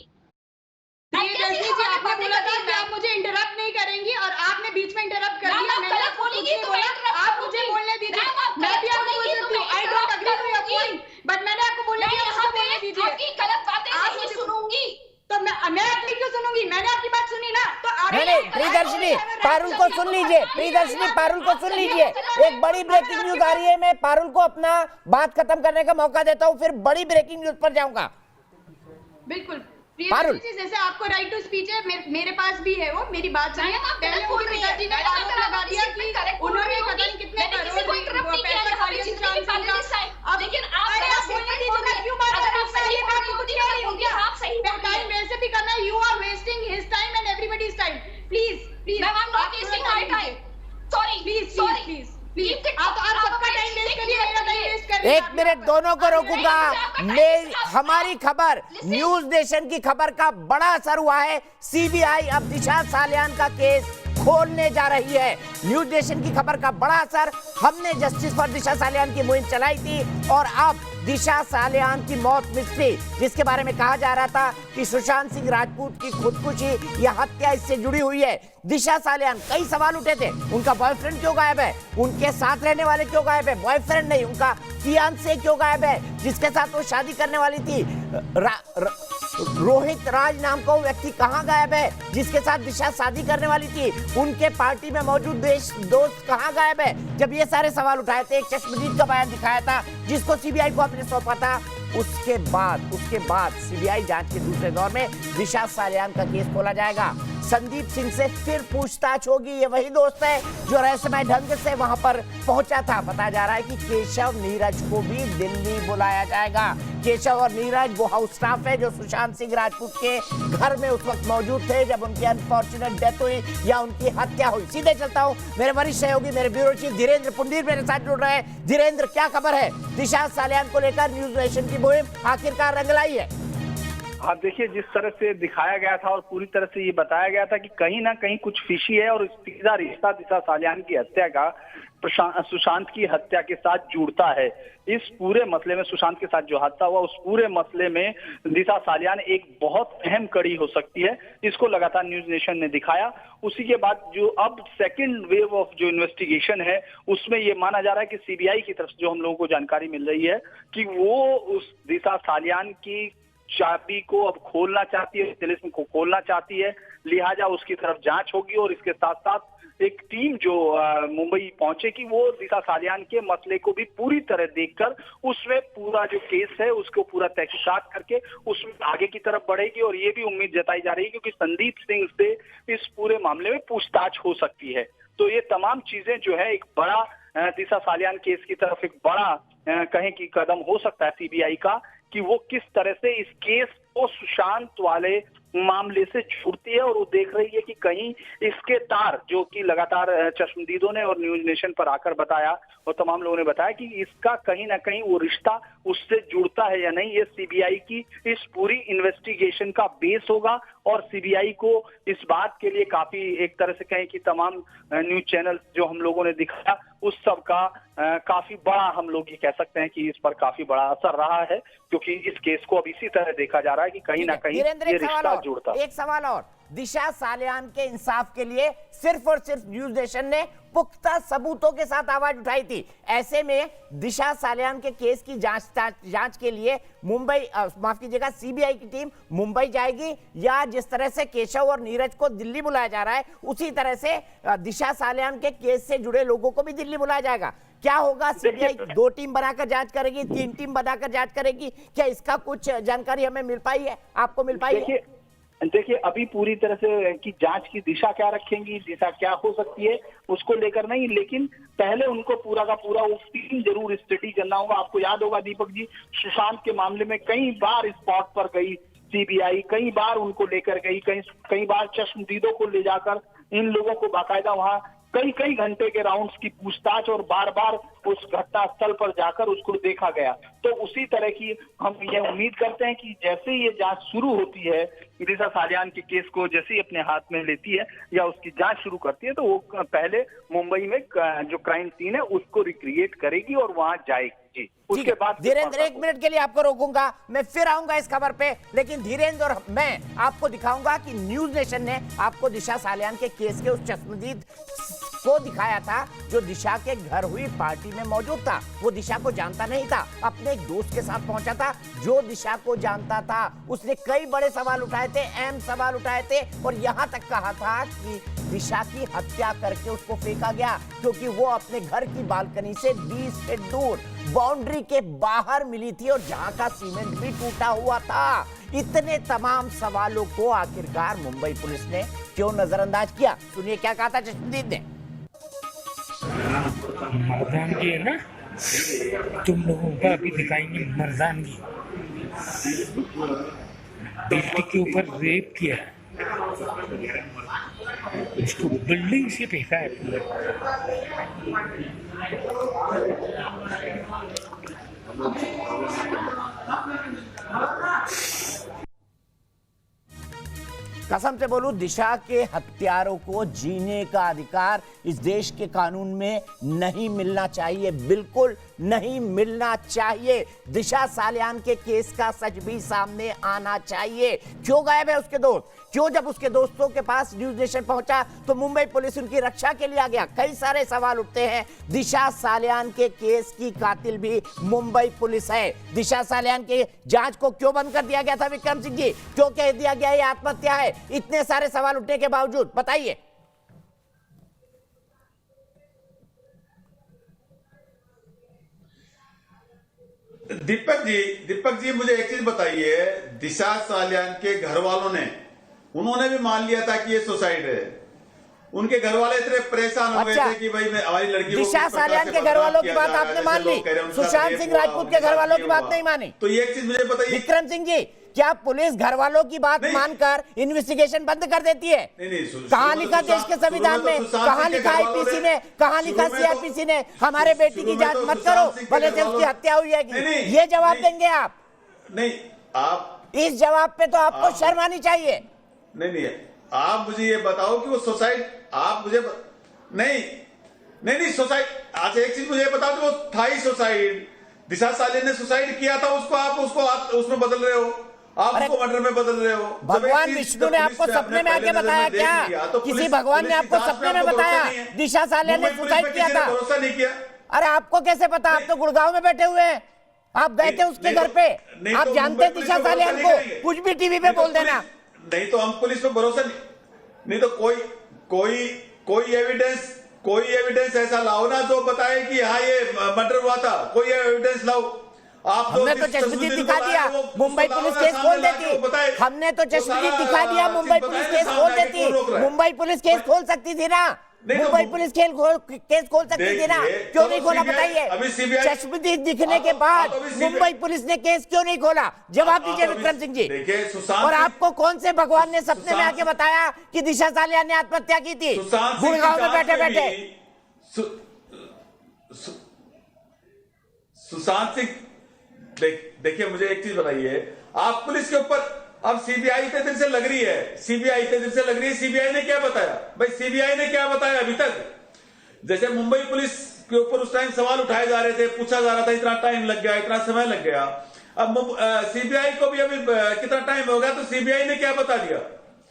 [SPEAKER 5] आपने बोला था कि आप मुझे इंटरप्ट नहीं करेंगी और आपने बीच में इंटरप्ट कर दिया। मैंने आपको कुछ नहीं बोला, आप मुझे बोलने दीजिए। मैं भी आपको बोल सकती हूँ, I don't agree to your point, but मैंने आपको बोलने दिया, मुझे बोलने दीजिए।
[SPEAKER 13] आपकी गलत बातें नहीं सुनूंगी
[SPEAKER 5] तो मैं आपकी क्यों सुनूंगी? मैंने आपकी बात सुनी ना, तो आप
[SPEAKER 1] नहीं, प्रियदर्शनी पारुल को सुन लीजिए। प्रियदर्शनी पारुल को सुन लीजिए। एक बड़ी ब्रेकिंग न्यूज आ रही है, मैं पारुल को अपना बात खत्म करने का मौका देता हूँ, फिर बड़ी ब्रेकिंग न्यूज पर जाऊंगा।
[SPEAKER 5] बिल्कुल
[SPEAKER 1] पारुल,
[SPEAKER 5] जैसे आपको राइट टू स्पीच है, मेरे पास भी है वो, मेरी बात सुनिए। पहले उनके पिताजी ने आरोप लगा दिया कि उन्होंने पता नहीं कितने करोड़ पैसा खा लिया सुशांत सिंह का। अब लेकिन आप बोलने दीजिए, मैं क्यों बात कर रहा हूँ? पहले मैं आपको कुछ कह रही हूँ क्या? आप सही टाइम वैसे भी करना है, you are wasting his time and everybody's time. Please
[SPEAKER 13] ma'am, I am not wasting my time, sorry
[SPEAKER 5] please आप सबका टाइम वेस्ट करिए, मेरा टाइम वेस्ट करिए।
[SPEAKER 1] एक मिनट, दोनों को रोकूंगा। हमारी खबर, न्यूज नेशन की खबर का बड़ा असर हुआ है। सीबीआई अब दिशा सालियान का केस खोलने जा रही है। न्यूज नेशन की खबर का बड़ा असर, हमने जस्टिस फॉर दिशा सालियान की मुहिम चलाई थी और अब दिशा सालियान की मौत मिस्ट्री, जिसके बारे में कहा जा रहा था कि सुशांत सिंह राजपूत की खुदकुशी या हत्या इससे जुड़ी हुई है। दिशा सालियान, कई सवाल उठे थे। उनका बॉयफ्रेंड क्यों गायब है? उनके साथ रहने वाले क्यों गायब है? बॉयफ्रेंड नहीं, उनका फियांसे क्यों गायब है, जिसके साथ वो शादी करने वाली थी? रोहित राज नाम का वो व्यक्ति कहाँ गायब है, जिसके साथ दिशा शादी करने वाली थी? उनके पार्टी में मौजूद दोस्त कहाँ गायब है? जब ये सारे सवाल उठाए थे, एक चश्मदीद का बयान दिखाया था जिसको सीबीआई को आपने सौंपा था। उसके बाद सीबीआई जांच के दूसरे दौर में दिशा सालियान का केस खोला जाएगा। संदीप सिंह से फिर पूछताछ होगी। ये वही दोस्त है जो रहस्यमय ढंग से वहां पर पहुंचा था। बताया जा रहा है कि केशव नीरज को भी दिल्ली बुलाया जाएगा। केशव और नीरज वो हाउस स्टाफ है जो सुशांत सिंह राजपूत के घर में उस वक्त मौजूद थे जब उनकी अनफॉर्चुनेट डेथ हुई या उनकी हत्या हुई। सीधे चलता हूं, मेरे वरिष्ठ सहयोगी, मेरे ब्यूरो चीफ धीरेन्द्र पुंडीर मेरे साथ जुड़ रहे हैं। धीरेन्द्र, क्या खबर है? दिशा सालियान को लेकर न्यूज नेशन की मुहिम आखिरकार रंग लाई है।
[SPEAKER 14] हाँ देखिए, जिस तरह से दिखाया गया था और पूरी तरह से ये बताया गया था कि कहीं ना कहीं कुछ फिशी है और सीधा रिश्ता दिशा सालियान की हत्या का सुशांत की हत्या के साथ जुड़ता है। इस पूरे मसले में, सुशांत के साथ जो हादसा हुआ उस पूरे मसले में दिशा सालियान एक बहुत अहम कड़ी हो सकती है। इसको लगातार न्यूज नेशन ने दिखाया। उसी के बाद जो अब सेकंड वेव ऑफ जो इन्वेस्टिगेशन है उसमें ये माना जा रहा है कि सीबीआई की तरफ से जो हम लोगों को जानकारी मिल रही है कि वो उस दिशा सालियान की चाबी को अब खोलना चाहती है, तिलिस्म को खोलना चाहती है, लिहाजा उसकी तरफ जांच होगी। और इसके साथ साथ एक टीम जो मुंबई पहुंचेगी वो दिशा सालियान के मसले को भी पूरी तरह देखकर उसमें पूरा जो केस है उसको पूरा तहकीकात करके उसमें आगे की तरफ बढ़ेगी। और ये भी उम्मीद जताई जा रही है क्योंकि संदीप सिंह से इस पूरे मामले में पूछताछ हो सकती है। तो ये तमाम चीजें जो है एक बड़ा दिशा सालियान केस की तरफ एक बड़ा कहें कि कदम हो सकता है सीबीआई का, कि वो किस तरह से इस केस को सुशांत वाले मामले से छूटती है। और वो देख रही है कि कहीं इसके तार, जो कि लगातार चश्मदीदों ने और न्यूज नेशन पर आकर बताया और तमाम लोगों ने बताया कि इसका कहीं ना कहीं वो रिश्ता उससे जुड़ता है या नहीं, ये सीबीआई की इस पूरी इन्वेस्टिगेशन का बेस होगा। और सीबीआई को इस बात के लिए काफी एक तरह से कहें कि तमाम न्यूज चैनल जो हम लोगों ने दिखाया उस सब का काफी बड़ा, हम लोग ये कह सकते हैं कि इस पर काफी बड़ा असर रहा है, क्योंकि इस केस को अब इसी तरह देखा जा रहा है कि कहीं ना कहीं ये रिश्ता जुड़ता।
[SPEAKER 1] एक सवाल और, दिशा सालियान के इंसाफ के लिए सिर्फ और सिर्फ न्यूज नेशन ने पुख्ता सबूतों के साथ आवाज उठाई थी। ऐसे में दिशा सालियान के केस की जांच के लिए मुंबई, माफ कीजिएगा, सीबीआई की टीम मुंबई जाएगी, या जिस तरह से केशव और नीरज को दिल्ली बुलाया जा रहा है उसी तरह से दिशा सालियान के केस से जुड़े लोगों को भी दिल्ली बुलाया जाएगा? क्या होगा? सीबीआई 2 टीम बनाकर जांच करेगी, 3 टीम बनाकर जांच करेगी? क्या इसका कुछ जानकारी हमें मिल पाई है, आपको मिल पाई है?
[SPEAKER 14] देखिए अभी पूरी तरह से कि जांच की दिशा क्या रखेंगी, दिशा क्या हो सकती है उसको लेकर नहीं, लेकिन पहले उनको पूरा का पूरा वो टीम जरूर स्टडी करना होगा। आपको याद होगा दीपक जी, सुशांत के मामले में कई बार स्पॉट पर गई सीबीआई, कई बार उनको लेकर गई, कई बार चश्मदीदों को ले जाकर इन लोगों को बाकायदा वहां कई घंटे के राउंड्स की पूछताछ और बार बार उस घटना स्थल पर जाकर उसको देखा गया। तो उसी तरह की हम ये उम्मीद करते हैं कि जैसे ये जांच शुरू होती है, दिशा सालियान के केस को जैसे ही अपने हाथ में लेती है या उसकी जांच शुरू करती है, तो वो पहले मुंबई में जो क्राइम सीन है उसको रिक्रिएट करेगी और वहां जाएगी। जी, उसके बाद
[SPEAKER 1] धीरेन्द्र 1 मिनट के लिए आपको रोकूंगा, मैं फिर आऊंगा इस खबर पे, लेकिन धीरेन्द्र और मैं आपको दिखाऊंगा कि न्यूज नेशन ने आपको दिशा सालियान के केस के उस चश्मदीद को दिखाया था जो दिशा के घर हुई पार्टी में मौजूद था। वो दिशा को जानता नहीं था, अपने एक दोस्त के साथ पहुंचा था जो दिशा को जानता था। उसने कई बड़े सवाल उठाए थे, अहम सवाल उठाए थे, और यहां तक कहा था कि दिशा की हत्या करके उसको फेंका गया क्योंकि वो अपने घर की बालकनी से 20 फीट दूर बाउंड्री के बाहर मिली थी और जहां का सीमेंट भी टूटा हुआ था। इतने तमाम सवालों को आखिरकार मुंबई पुलिस ने क्यों नजरअंदाज किया? सुनिए क्या कहा था चश्मदीद ने।
[SPEAKER 15] मर्दानगी है ना, तुम लोगों का अभी दिखाएंगे मर्दानगी। बेटी के ऊपर रेप किया, उसको बिल्डिंग से फेंका है।
[SPEAKER 1] कसम से बोलूं, दिशा के हत्यारों को जीने का अधिकार इस देश के कानून में नहीं मिलना चाहिए, बिल्कुल नहीं मिलना चाहिए। दिशा सालियान के केस का सच भी सामने आना चाहिए। क्यों गायब है उसके दोस्त? क्यों जब उसके दोस्तों के पास न्यूज नेशन पहुंचा तो मुंबई पुलिस उनकी रक्षा के लिए आ गया? कई सारे सवाल उठते हैं। दिशा सालियान के केस की कातिल भी मुंबई पुलिस है। दिशा सालियान के जांच को क्यों बंद कर दिया गया था विक्रम सिंह जी? क्यों कह दिया गया ये आत्महत्या है? इतने सारे सवाल उठने के बावजूद बताइए।
[SPEAKER 10] दीपक जी मुझे एक चीज बताइए, दिशा सालियान के घर वालों ने, उन्होंने भी मान लिया था कि ये सुसाइड है। उनके घर वाले इतने परेशान हो गए थे कि भाई मैं हमारी लड़की को
[SPEAKER 1] दिशा सालियान के घर वालों की बात आपने मान ली, सुशांत सिंह राजपूत के घर वालों की बात नहीं मानी।
[SPEAKER 10] तो ये एक चीज मुझे बताइए
[SPEAKER 1] विक्रम सिंह जी, क्या पुलिस घर वालों की बात मानकर इन्वेस्टिगेशन बंद कर देती है? कहां लिखा देश के संविधान में? कहां लिखा आईपीसी ने? कहां लिखा सीआरपीसी ने हमारे बेटी की जांच मत करो भले से उसकी हत्या हुई है? ये जवाब देंगे आप?
[SPEAKER 10] नहीं, आप
[SPEAKER 1] इस जवाब पे तो आपको शर्म आनी चाहिए।
[SPEAKER 10] नहीं, आप मुझे ये बताओ कि वो सुसाइड, आप मुझे नहीं सुसाइड, अच्छा एक चीज मुझे बताओ कि वो था ही सुसाइड, दिशा सालियान ने सुसाइड किया था, उसको आप उसमें बदल रहे हो, आप उसको मर्डर में बदल रहे हो।
[SPEAKER 1] भगवान विष्णु ने आपको सपने में आके बताया क्या? किसी भगवान ने आपको सपने में बताया दिशा सालियान ने सुसाइड किया था?
[SPEAKER 10] भरोसा नहीं किया।
[SPEAKER 1] अरे आपको कैसे पता? आप तो गुड़गांव में बैठे हुए हैं, आप गए थे उसके घर पे, आप जानते हैं दिशा सालियान को, कुछ भी टीवी पे बोल देना।
[SPEAKER 10] नहीं तो हम पुलिस पे भरोसा नहीं तो कोई एविडेंस ऐसा लाओ ना जो बताए कि हाँ ये मर्डर हुआ था, कोई एविडेंस लाओ।
[SPEAKER 1] हमने तो चश्मदीद दिखा दिया, मुंबई पुलिस केस खोल देती। हमने तो चश्मदीद दिखा दिया, मुंबई पुलिस केस खोल देती। मुंबई पुलिस केस खोल सकती थी ना, मुंबई पुलिस केस खोल सकती थी ना, क्यों नहीं खोला बताइए? चश्मदीद दिखने के बाद मुंबई पुलिस ने केस क्यों नहीं खोला? जवाब दीजिए विक्रम सिंह जी। और आपको कौन से भगवान ने सपने में आके बताया कि दिशा सालियान ने आत्महत्या की थी गुड़गांव में बैठे बैठे?
[SPEAKER 10] सुशांत सिंह, देखिए मुझे एक चीज बताइए, आप पुलिस के ऊपर अब सीबीआई इतने दिन से लग रही है, सीबीआई ने क्या बताया भाई? सीबीआई ने क्या बताया अभी तक? जैसे मुंबई पुलिस के ऊपर उस टाइम सवाल उठाए जा रहे थे, पूछा जा रहा था, इतना टाइम लग गया, इतना समय लग गया। अब सीबीआई को भी अभी कितना टाइम हो गया, तो सीबीआई ने क्या बता दिया?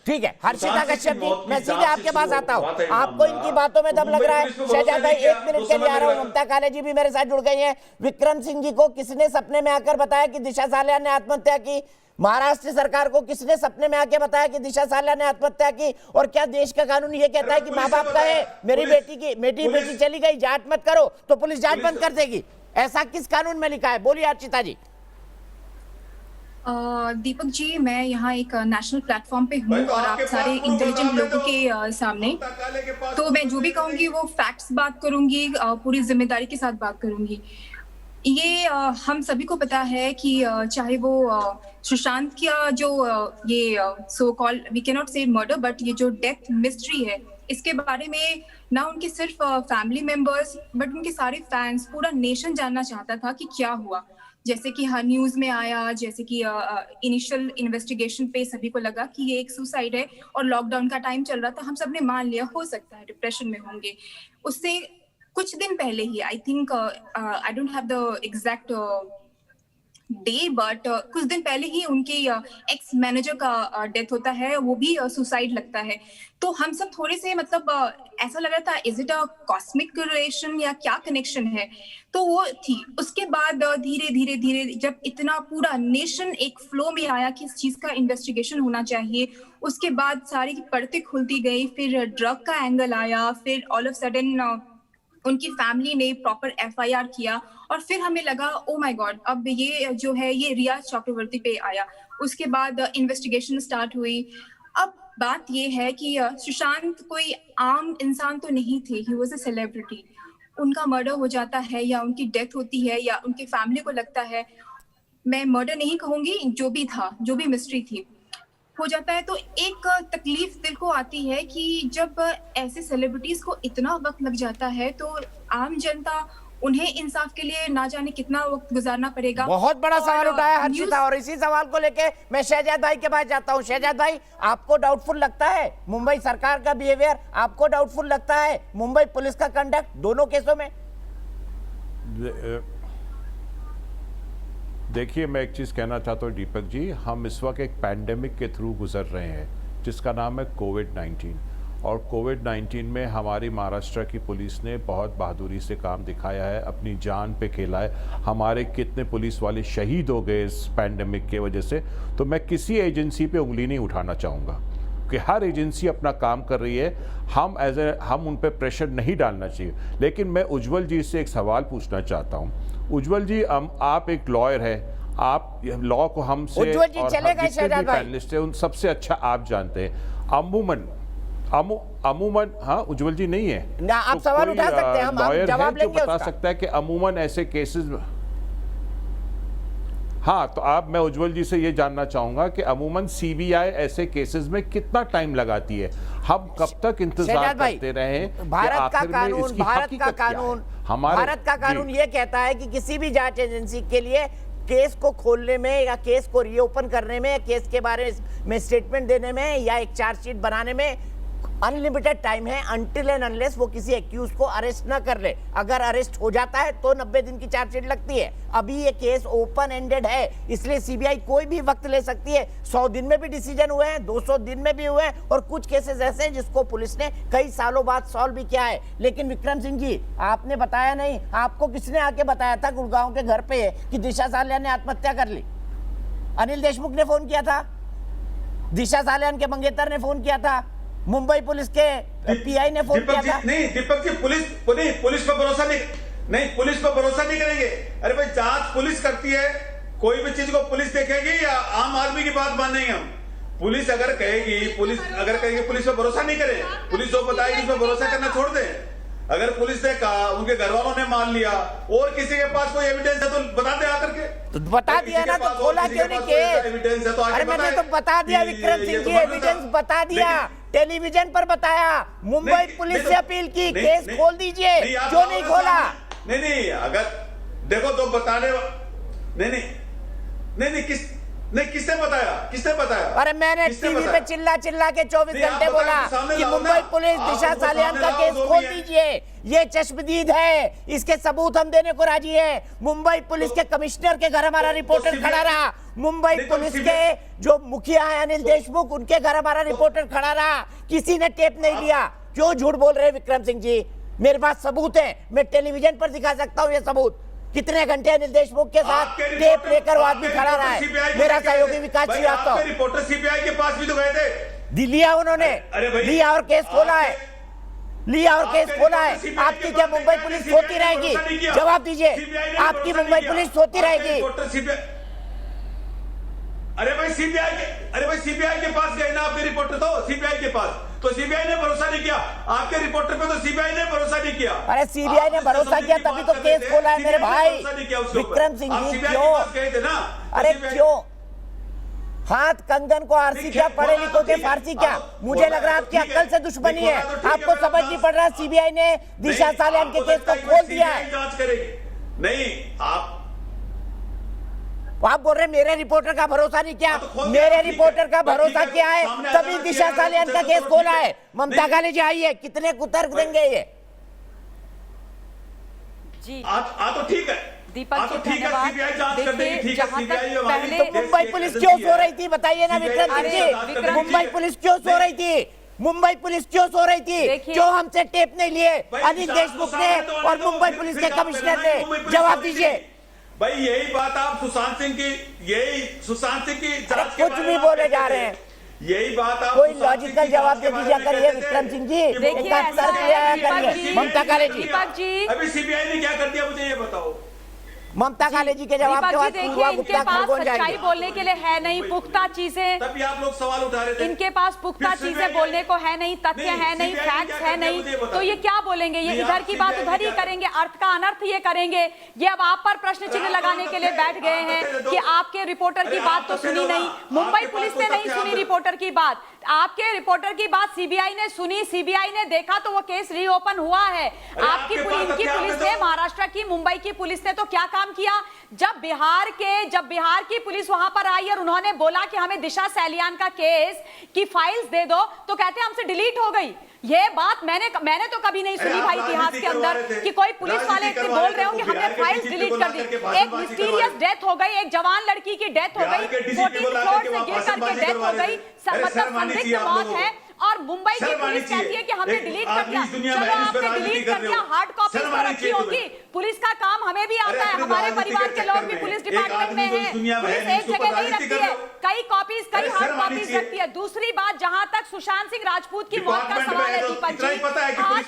[SPEAKER 1] ठीक है हर्षिता कश्यप जी, मैं सीधे आपके पास आता हूँ। आपको इनकी बातों में दम लग रहा है? शहजाद भाई 1 मिनट के लिए आ रहा हूँ। ममता काले जी भी मेरे साथ जुड़ गई हैं। विक्रम सिंह जी को किसने सपने में आकर बताया कि दिशा सालियान ने आत्महत्या की? महाराष्ट्र सरकार को किसने सपने में आके बताया कि दिशा सालियान ने आत्महत्या की? और क्या देश का कानून ये कहता है कि माँ बाप कहे मेरी बेटी चली गई, जांच मत करो, तो पुलिस जांच बंद कर देगी? ऐसा किस कानून में लिखा है? बोलिए हर्षिता जी।
[SPEAKER 16] दीपक जी, मैं यहाँ एक नेशनल प्लेटफॉर्म पे हूँ और आप सारे इंटेलिजेंट लोगों के सामने, तो मैं जो भी कहूँगी वो फैक्ट्स बात करूँगी, पूरी जिम्मेदारी के साथ बात करूँगी। ये हम सभी को पता है कि चाहे वो सुशांत का जो ये so called, we can not say murder, but ये जो डेथ मिस्ट्री है, इसके बारे में ना उनके सिर्फ फैमिली मेंबर्स बट उनके सारे फैंस, पूरा नेशन जानना चाहता था कि क्या हुआ। जैसे कि हर न्यूज में आया, जैसे कि इनिशियल इन्वेस्टिगेशन पे सभी को लगा कि ये एक सुसाइड है और लॉकडाउन का टाइम चल रहा था, हम सब ने मान लिया हो सकता है डिप्रेशन में होंगे। उससे कुछ दिन पहले ही, I think I don't have the exact day, but कुछ दिन पहले ही उनके एक्स मैनेजर का डेथ होता है, वो भी सुसाइड लगता है। तो हम सब थोड़े से मतलब ऐसा लग रहा था is it a cosmic relation या क्या कनेक्शन है, तो वो थी। उसके बाद धीरे धीरे जब इतना पूरा नेशन एक फ्लो में आया कि इस चीज का इन्वेस्टिगेशन होना चाहिए, उसके बाद सारी की परतें खुलती गई, फिर ड्रग का एंगल आया, फिर ऑल ऑफ सडन उनकी फैमिली ने प्रॉपर एफआईआर किया और फिर हमें लगा ओ माय गॉड, अब ये जो है ये रिया चक्रवर्ती पे आया। उसके बाद इन्वेस्टिगेशन स्टार्ट हुई। अब बात ये है कि सुशांत कोई आम इंसान तो नहीं थे, ही वाज अ सेलिब्रिटी। उनका मर्डर हो जाता है या उनकी डेथ होती है या उनकी फैमिली को लगता है, मैं मर्डर नहीं कहूंगी, जो भी था, जो भी मिस्ट्री थी, हो जाता है, तो एक तकलीफ दिल को आती है कि जब ऐसे सेलिब्रिटीज को इतना वक्त लग जाता है तो आम जनता उन्हें इंसाफ के लिए ना जाने कितना वक्त गुजारना पड़ेगा।
[SPEAKER 1] बहुत बड़ा सवाल उठाया हर्षिता, और इसी सवाल को लेके मैं शहजाद भाई के पास जाता हूं। शहजाद भाई, आपको डाउटफुल लगता है मुंबई सरकार का बिहेवियर? आपको डाउटफुल लगता है मुंबई पुलिस का कंडक्ट दोनों केसों में?
[SPEAKER 12] देखिए, मैं एक चीज़ कहना चाहता हूँ दीपक जी, हम इस वक्त एक पैंडेमिक के थ्रू गुजर रहे हैं जिसका नाम है कोविड-19, और कोविड-19 में हमारी महाराष्ट्र की पुलिस ने बहुत बहादुरी से काम दिखाया है, अपनी जान पे खेला है। हमारे कितने पुलिस वाले शहीद हो गए इस पैंडेमिक के वजह से। तो मैं किसी एजेंसी पे उंगली नहीं उठाना चाहूँगा कि हर एजेंसी अपना काम कर रही है, हम उन पे प्रेशर नहीं डालना चाहिए। लेकिन मैं उज्ज्वल जी से एक सवाल पूछना चाहता हूँ। उज्ज्वल जी, आप एक लॉयर है, आप लॉ को हमसे और जितने भी पैनलिस्ट हैं उन सबसे अच्छा आप जानते हैं। अमूमन हाँ, उज्ज्वल जी नहीं है
[SPEAKER 1] ना, आप सवाल उठा सकते हैं, हम जवाब लेंगे।
[SPEAKER 12] बता सकता है कि अमूमन ऐसे केसेस, हाँ, तो आप, मैं उज्ज्वल जी से ये जानना चाहूंगा कि अमूमन सीबीआई ऐसे केसेस में कितना टाइम लगाती है? हम कब तक इंतजार करते रहे?
[SPEAKER 1] भारत का कानून ये कहता है कि किसी भी जांच एजेंसी के लिए केस को खोलने में या केस को रीओपन करने में, केस के बारे में स्टेटमेंट देने में या एक चार्जशीट बनाने में अनलिमिटेड टाइम है, अनटिल एंड अनलेस वो किसी एक्यूज को अरेस्ट ना कर ले। अगर अरेस्ट हो जाता है तो 90 दिन की चार्जशीट लगती है। अभी ये केस ओपन एंडेड है, इसलिए सीबीआई कोई भी वक्त ले सकती है। 100 दिन में भी डिसीजन हुए हैं, 200 दिन में भी हुए हैं, और कुछ केसेस ऐसे हैं जिसको पुलिस ने कई सालों बाद सॉल्व भी किया है। लेकिन विक्रम सिंह जी, आपने बताया नहीं, आपको किसने आके बताया था गुड़गांव के घर पे कि दिशा सालियान ने आत्महत्या कर ली? अनिल देशमुख ने फोन किया था, दिशा सालियान के मंगेतर ने फोन किया था, मुंबई पुलिस के पीआई ने फोन किया था।
[SPEAKER 10] नहीं दीपक जी, पुलिस पर भरोसा नहीं, पुलिस पर भरोसा नहीं करेंगे। अरे भाई, जांच पुलिस करती है, कोई भी चीज को पुलिस देखेगी या आम आदमी की बात मानेंगे हम? पुलिस अगर कहेगी, पुलिस पर भरोसा नहीं करें, पुलिस जो बताएगी उस पर भरोसा करना छोड़ दें। अगर पुलिस ने कहा, उनके घर वालों ने मान लिया, और किसी के पास कोई एविडेंस है तो बता दे आकर के।
[SPEAKER 1] तो बता दिया ना, तो खोला क्यों नहीं केस?
[SPEAKER 10] एविडेंस है तो
[SPEAKER 1] अरे मैंने तो बता दिया विक्रम सिंह जी, एविडेंस बता दिया, टेलीविजन पर बताया, मुंबई पुलिस से अपील की, केस खोल दीजिए, क्यों नहीं खोला?
[SPEAKER 10] नहीं, अगर देखो तो बताने, नहीं किसने बताया?
[SPEAKER 1] अरे मैंने टीवी पे चिल्ला के 24 घंटे बोला कि मुंबई पुलिस दिशा सालियान का केस खोल दीजिए, ये चश्मदीद है, इसके सबूत हम देने को राजी है। मुंबई पुलिस के कमिश्नर के घर हमारा रिपोर्टर खड़ा रहा, मुंबई पुलिस के जो मुखिया है अनिल देशमुख, उनके घर हमारा रिपोर्टर खड़ा रहा, किसी ने टेप नहीं लिया। क्यों झूठ बोल रहे हैं विक्रम सिंह जी? मेरे पास सबूत है, मैं टेलीविजन पर दिखा सकता हूँ ये सबूत। कितने घंटे अनिल देशमुख के साथ टेप लेकर वो आदमी खड़ा रहा है, मेरा सहयोगी विकास श्रीवास्तव।
[SPEAKER 10] रिपोर्टर सीबीआई के पास भी तो गए थे,
[SPEAKER 1] लिया उन्होंने, लिया और केस खोला है, आपकी क्या मुंबई पुलिस सोती रहेगी? जवाब दीजिए, आपकी मुंबई पुलिस सोती रहेगी?
[SPEAKER 10] अरे भाई सीबीआई के पास गए ना आपके रिपोर्टर, तो सीबीआई के पास, तो सीबीआई ने भरोसा नहीं किया आपके रिपोर्टर पे, तो सीबीआई ने भरोसा नहीं किया।
[SPEAKER 1] अरे सीबीआई ने भरोसा किया तभी तो केस खोला है मेरे भाई विक्रम सिंह जी। क्यों? अरे क्यों? हाथ कंगन को आरसी क्या, पढ़े लिखो के फारसी क्या? मुझे लग रहा है आपकी अक्ल से दुश्मनी है, आपको समझ नहीं पड़ रहा। सीबीआई ने दिशा सालियान के केस को खोल दिया है।
[SPEAKER 10] नहीं,
[SPEAKER 1] आप बोल रहे मेरे रिपोर्टर का भरोसा नहीं किया? मेरे रिपोर्टर का भरोसा किया है तभी दिशा सालियान का केस खोला है। ममता काली जी आइए, कितने कुतर्क देंगे ये?
[SPEAKER 17] जी
[SPEAKER 10] तो ठीक है
[SPEAKER 17] दीपक जी, धन्यवाद। देखिए, जहां तक पहले
[SPEAKER 1] तो मुंबई पुलिस क्यों सो रही थी, बताइए ना विक्रम सिंह जी? मुंबई पुलिस क्यों सो रही थी? मुंबई पुलिस क्यों सो रही थी? क्यों हमसे टेप नहीं लिए अनिल देशमुख ने और मुंबई पुलिस के कमिश्नर ने? जवाब दीजिए
[SPEAKER 10] भाई। यही बात आप सुशांत सिंह की जांच के
[SPEAKER 1] कुछ भी बोले जा रहे हैं,
[SPEAKER 10] यही बात आप
[SPEAKER 1] कोई लॉजिकल जवाब दे दीजिए करिए विक्रम सिंह जी।
[SPEAKER 17] देखिए
[SPEAKER 1] ममता काली जी,
[SPEAKER 17] दीपक जी,
[SPEAKER 10] अभी सीबीआई ने क्या कर दिया मुझे ये बताओ?
[SPEAKER 1] ममता काली जी के जवाब के बाद
[SPEAKER 17] देखिए, इनके पास सच्चाई बोलने के लिए है नहीं, पुख्ता चीजें,
[SPEAKER 10] तभी आप लोग सवाल उठा रहे थे।
[SPEAKER 17] इनके पास पुख्ता चीजें बोलने को है नहीं, तथ्य है नहीं, फैक्ट्स है नहीं, तो ये क्या बोलेंगे? ये इधर की बात उधर ही करेंगे, अर्थ का अनर्थ ये करेंगे। ये अब आप पर प्रश्न चिन्ह लगाने के लिए बैठ गए हैं कि आपके रिपोर्टर की बात तो सुनी नहीं, मुंबई पुलिस ने नहीं सुनी रिपोर्टर की बात, आपके रिपोर्टर की बात सीबीआई ने सुनी, सीबीआई ने देखा तो वो केस रीओपन हुआ है। आपकी इनकी पुलिस ने, महाराष्ट्र की, मुंबई की पुलिस ने तो क्या काम किया? जब बिहार की पुलिस वहां पर आई और उन्होंने बोला कि हमें दिशा सालियान का केस की फाइल्स दे दो, तो कहते हमसे डिलीट हो गई। ये बात मैंने तो कभी नहीं सुनी भाई इतिहास के अंदर कि कोई पुलिस वाले बोल रहे हो कि हमने फाइल्स डिलीट कर दी। एक मिस्टीरियस डेथ हो गई, एक जवान लड़की की डेथ हो गई, 14 फ्लोर से गिर करके डेथ हो गई, मतलब संदिग्ध मौत है, और मुंबई की पुलिस कहती है कि हमने डिलीट कर दिया। चलो आपने डिलीट कर दिया, हार्ड कॉपी तो रखी होगी। पुलिस का काम हमें भी आता है, हमारे परिवार के लोग भी पुलिस डिपार्टमेंट में हैं, पुलिस एक जगह नहीं रखती है, कई कॉपीज, कई हार्ड कॉपीज रखती है। दूसरी बात, जहां तक सुशांत सिंह राजपूत की मौत का सवाल है दीपक जी, आज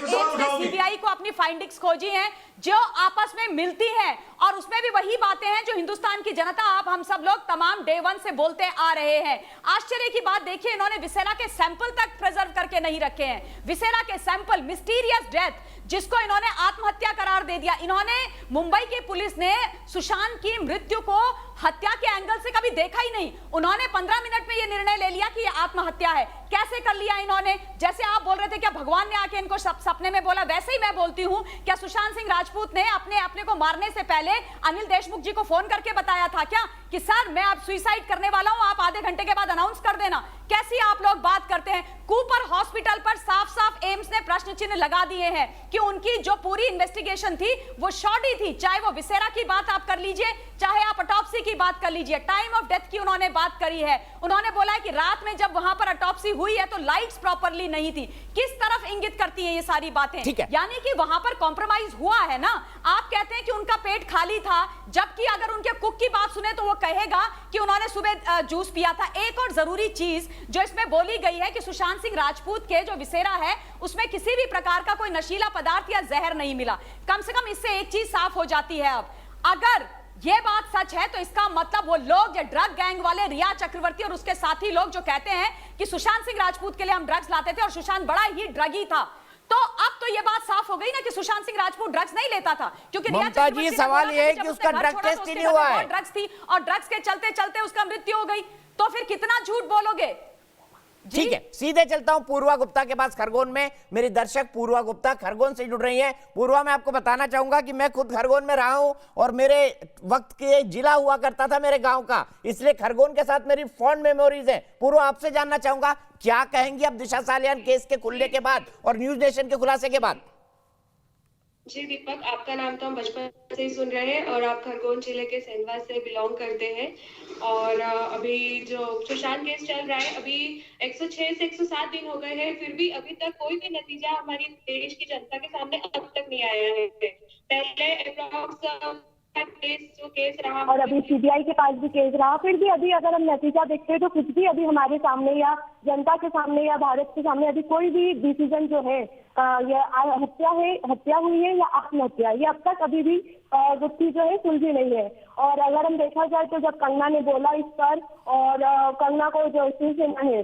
[SPEAKER 17] सीबीआई को अपनी फाइंडिंग्स खोजी हैं जो आपस में मिलती हैं, और उसमें भी वही बातें हैं जो हिंदुस्तान की जनता, आप हम सब लोग तमाम डे वन से बोलते आ रहे हैं। आश्चर्य की बात देखिए, इन्होंने विसेरा के सैंपल तक प्रिजर्व करके नहीं रखे हैं। विसेरा के सैंपल, मिस्टीरियस डेथ, जिसको इन्होंने आत्महत्या करार दे दिया। इन्होंने, मुंबई की पुलिस ने सुशांत की मृत्यु को हत्या के एंगल से कभी देखा ही नहीं। उन्होंने 15 मिनट में यह निर्णय ले लिया कि यह आत्महत्या है। कैसे कर लिया इन्होंने? जैसे आप बोल रहे थे क्या भगवान ने आके इनको सपने में बोला, वैसे ही मैं बोलती हूं, क्या सुशांत सिंह राजपूत ने अपने को मारने से पहले अनिल देशमुख जी को फोन करके बताया था क्या कि सर मैं अब सुसाइड करने वाला हूं, आप आधे घंटे के बाद अनाउंस कर देना? कैसी आप लोग बात करते हैं? कूपर हॉस्पिटल पर साफ साफ एम्स ने प्रश्न चिन्ह लगा दिए हैं कि उनकी जो पूरी इन्वेस्टिगेशन थी वो शॉर्टी थी। चाहे वो विसेरा की बात आप कर लीजिए, चाहे आप ऑटोप्सी की बात कर लीजिए, टाइम ऑफ डेथ की उन्होंने बात करी है। उन्होंने बोला है कि रात में जब वहां पर ऑटोप्सी हुई है तो लाइट्स प्रॉपरली नहीं थी। किस तरफ इंगित करती है ये सारी बातें? यानी कि वहां पर कॉम्प्रोमाइज हुआ है ना। आप कहते हैं कि उनका पेट खाली था, जबकि अगर उनके कुक की बात सुने तो वो कहेगा कि उन्होंने सुबह जूस पिया था। एक और जरूरी चीज जो इसमें बोली गई है कि सुशांत सिंह राजपूत के जो विसेरा है उसमें किसी भी प्रकार का कोई नशीला पदार्थ या जहर नहीं मिला। कम से कम इससे एक चीज साफ हो जाती है। अब अगर ये बात सच है तो इसका मतलब वो लोग जो ड्रग गैंग वाले रिया चक्रवर्ती और उसके साथी लोग जो कहते हैं कि सुशांत सिंह राजपूत के लिए हम ड्रग्स लाते थे और सुशांत बड़ा ही ड्रगी था, तो अब तो ये बात साफ हो गई ना कि सुशांत सिंह राजपूत ड्रग्स नहीं लेता था। क्योंकि
[SPEAKER 1] ममता जी सवाल ये है कि उसका ड्रग टेस्ट ही नहीं हुआ है।
[SPEAKER 17] ड्रग्स थी और ड्रग्स के चलते चलते उसका मृत्यु हो गई, तो फिर कितना झूठ बोलोगे?
[SPEAKER 1] ठीक है, सीधे चलता हूं पूर्वा गुप्ता के पास खरगोन में। मेरी दर्शक पूर्वा गुप्ता खरगोन से जुड़ रही हैं। पूर्वा, मैं आपको बताना चाहूंगा कि मैं खुद खरगोन में रहा हूं और मेरे वक्त के जिला हुआ करता था मेरे गांव का, इसलिए खरगोन के साथ मेरी फॉन्ड मेमोरीज है। पूर्वा, आपसे जानना चाहूंगा क्या कहेंगी अब दिशा सालियान केस के खुलने के बाद और न्यूज नेशन के खुलासे के बाद?
[SPEAKER 18] जी दीपक, आपका नाम तो हम बचपन से ही सुन रहे हैं और आप खरगोन जिले के सेंधवा से बिलोंग करते हैं। और अभी जो सुशांत केस चल रहा है, अभी 106 से 107 दिन हो गए हैं, फिर भी अभी तक कोई भी नतीजा हमारी देश की जनता के सामने अब तक नहीं आया है। पहले केस रहा
[SPEAKER 19] और अभी सीबीआई के पास भी केस रहा, फिर भी अभी अगर हम नतीजा देखते हैं तो कुछ भी अभी हमारे सामने या जनता के सामने या भारत के सामने अभी कोई भी डिसीजन जो है या हत्या हुई है या आत्महत्या, ये अब तक अभी भी गुत्थी जो है सुलझी नहीं है। और अगर हम देखा जाए तो जब कंगना ने बोला इस पर, और कंगना को जो शिवसेना है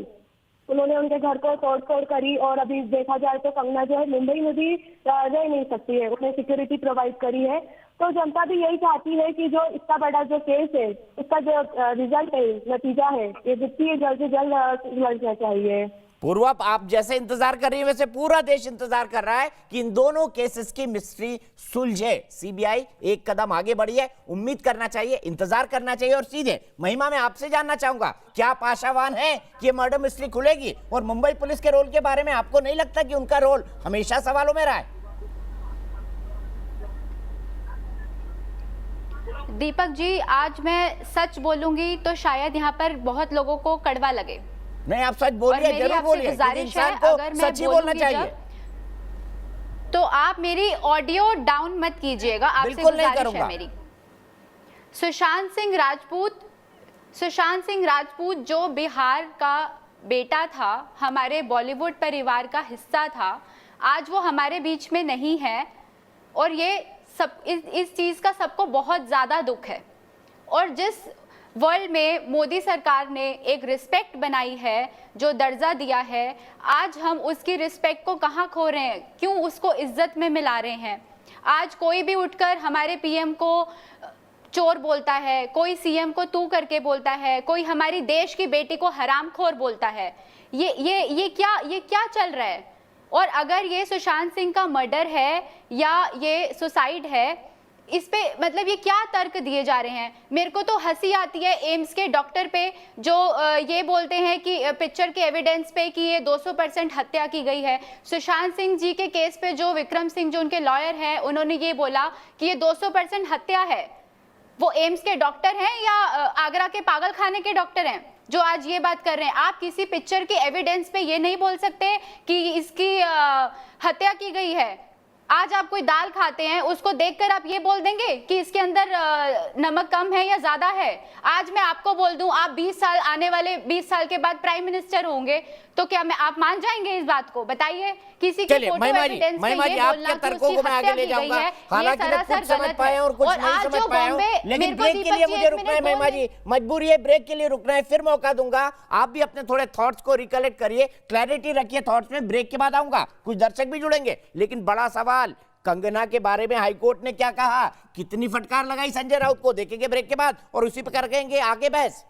[SPEAKER 19] उन्होंने उनके घर को तोड़ करी, और अभी देखा जाए तो कंगना जो है मुंबई में भी रह नहीं सकती है, उन्हें सिक्योरिटी प्रोवाइड करी है। तो जनता भी यही चाहती है कि जो इतना बड़ा जो केस है उसका जो रिजल्ट है, नतीजा है, ये गुत्थी जल्द से जल्द सुलझना चाहिए।
[SPEAKER 1] पूर्वा, आप जैसे इंतजार कर रही है वैसे पूरा देश इंतजार कर रहा है कि इन दोनों केसेस की मिस्ट्री सुलझे। सीबीआई एक कदम आगे बढ़ी है, उम्मीद करना चाहिए, इंतजार करना चाहिए। और सीधे महिमा, मैं आपसे जानना चाहूंगा, क्या आप आशावान हैं कि मर्डर मिस्ट्री खुलेगी? और मुंबई पुलिस के रोल के बारे में आपको नहीं लगता कि उनका रोल हमेशा सवालों में रहा है?
[SPEAKER 11] दीपक जी, आज मैं सच बोलूंगी तो शायद यहाँ पर बहुत लोगों को कड़वा लगे।
[SPEAKER 1] नहीं, आप सच बोलिए, जरूर बोलिए, इंसान को सच ही बोलना चाहिए।
[SPEAKER 11] तो आप मेरी ऑडियो डाउन मत कीजिएगा, आपसे गुजारिश है मेरी। सुशांत सिंह राजपूत जो बिहार का बेटा था, हमारे बॉलीवुड परिवार का हिस्सा था, आज वो हमारे बीच में नहीं है। और ये सब इस चीज का सबको बहुत ज्यादा दुख है। और जिस वर्ल्ड में मोदी सरकार ने एक रिस्पेक्ट बनाई है, जो दर्जा दिया है, आज हम उसकी रिस्पेक्ट को कहाँ खो रहे हैं? क्यों उसको इज्जत में मिला रहे हैं? आज कोई भी उठकर हमारे पीएम को चोर बोलता है, कोई सीएम को तू करके बोलता है, कोई हमारी देश की बेटी को हरामखोर बोलता है। ये क्या चल रहा है? और अगर ये सुशांत सिंह का मर्डर है या ये सुसाइड है, इस पे मतलब ये क्या तर्क दिए जा रहे हैं? मेरे को तो हंसी आती है एम्स के डॉक्टर पे जो ये बोलते हैं कि पिक्चर के एविडेंस पे कि ये 200% हत्या की गई है। सुशांत सिंह जी के केस पे जो विक्रम सिंह जो उनके लॉयर हैं, उन्होंने ये बोला कि ये 200% हत्या है। वो एम्स के डॉक्टर हैं या आगरा के पागल खाने के डॉक्टर हैं जो आज ये बात कर रहे हैं? आप किसी पिक्चर के एविडेंस पे ये नहीं बोल सकते कि इसकी हत्या की गई है। आज आप कोई दाल खाते हैं, उसको देखकर आप ये बोल देंगे कि इसके अंदर नमक कम है या ज्यादा है? आज मैं आपको बोल दूं, आप 20 साल आने वाले 20 साल के बाद प्राइम मिनिस्टर होंगे, तो क्या आप मान जाएंगे इस बात को? बताइए। किसी की फोटो एविडेंस पे ये बोलना कि उसकी हत्या की गई है, ये सरासर गलत है। और आज जो बॉम्बे,
[SPEAKER 1] लेकिन ब्रेक के लिए मुझे रुकना है महिमा जी, मजबूरी है, ब्रेक के लिए रुकना है, फिर मौका दूंगा। आप भी अपने थोड़े थॉट्स को रिकलेक्ट करिए, क्लैरिटी रखिए थॉट्स में। ब्रेक के बाद आऊंगा, कुछ दर्शक भी जुड़ेंगे, लेकिन बड़ा सवाल सवाल, कंगना के बारे में हाईकोर्ट ने क्या कहा, कितनी फटकार लगाई संजय राउत को, देखेंगे ब्रेक के बाद और उसी पर करेंगे आगे बहस।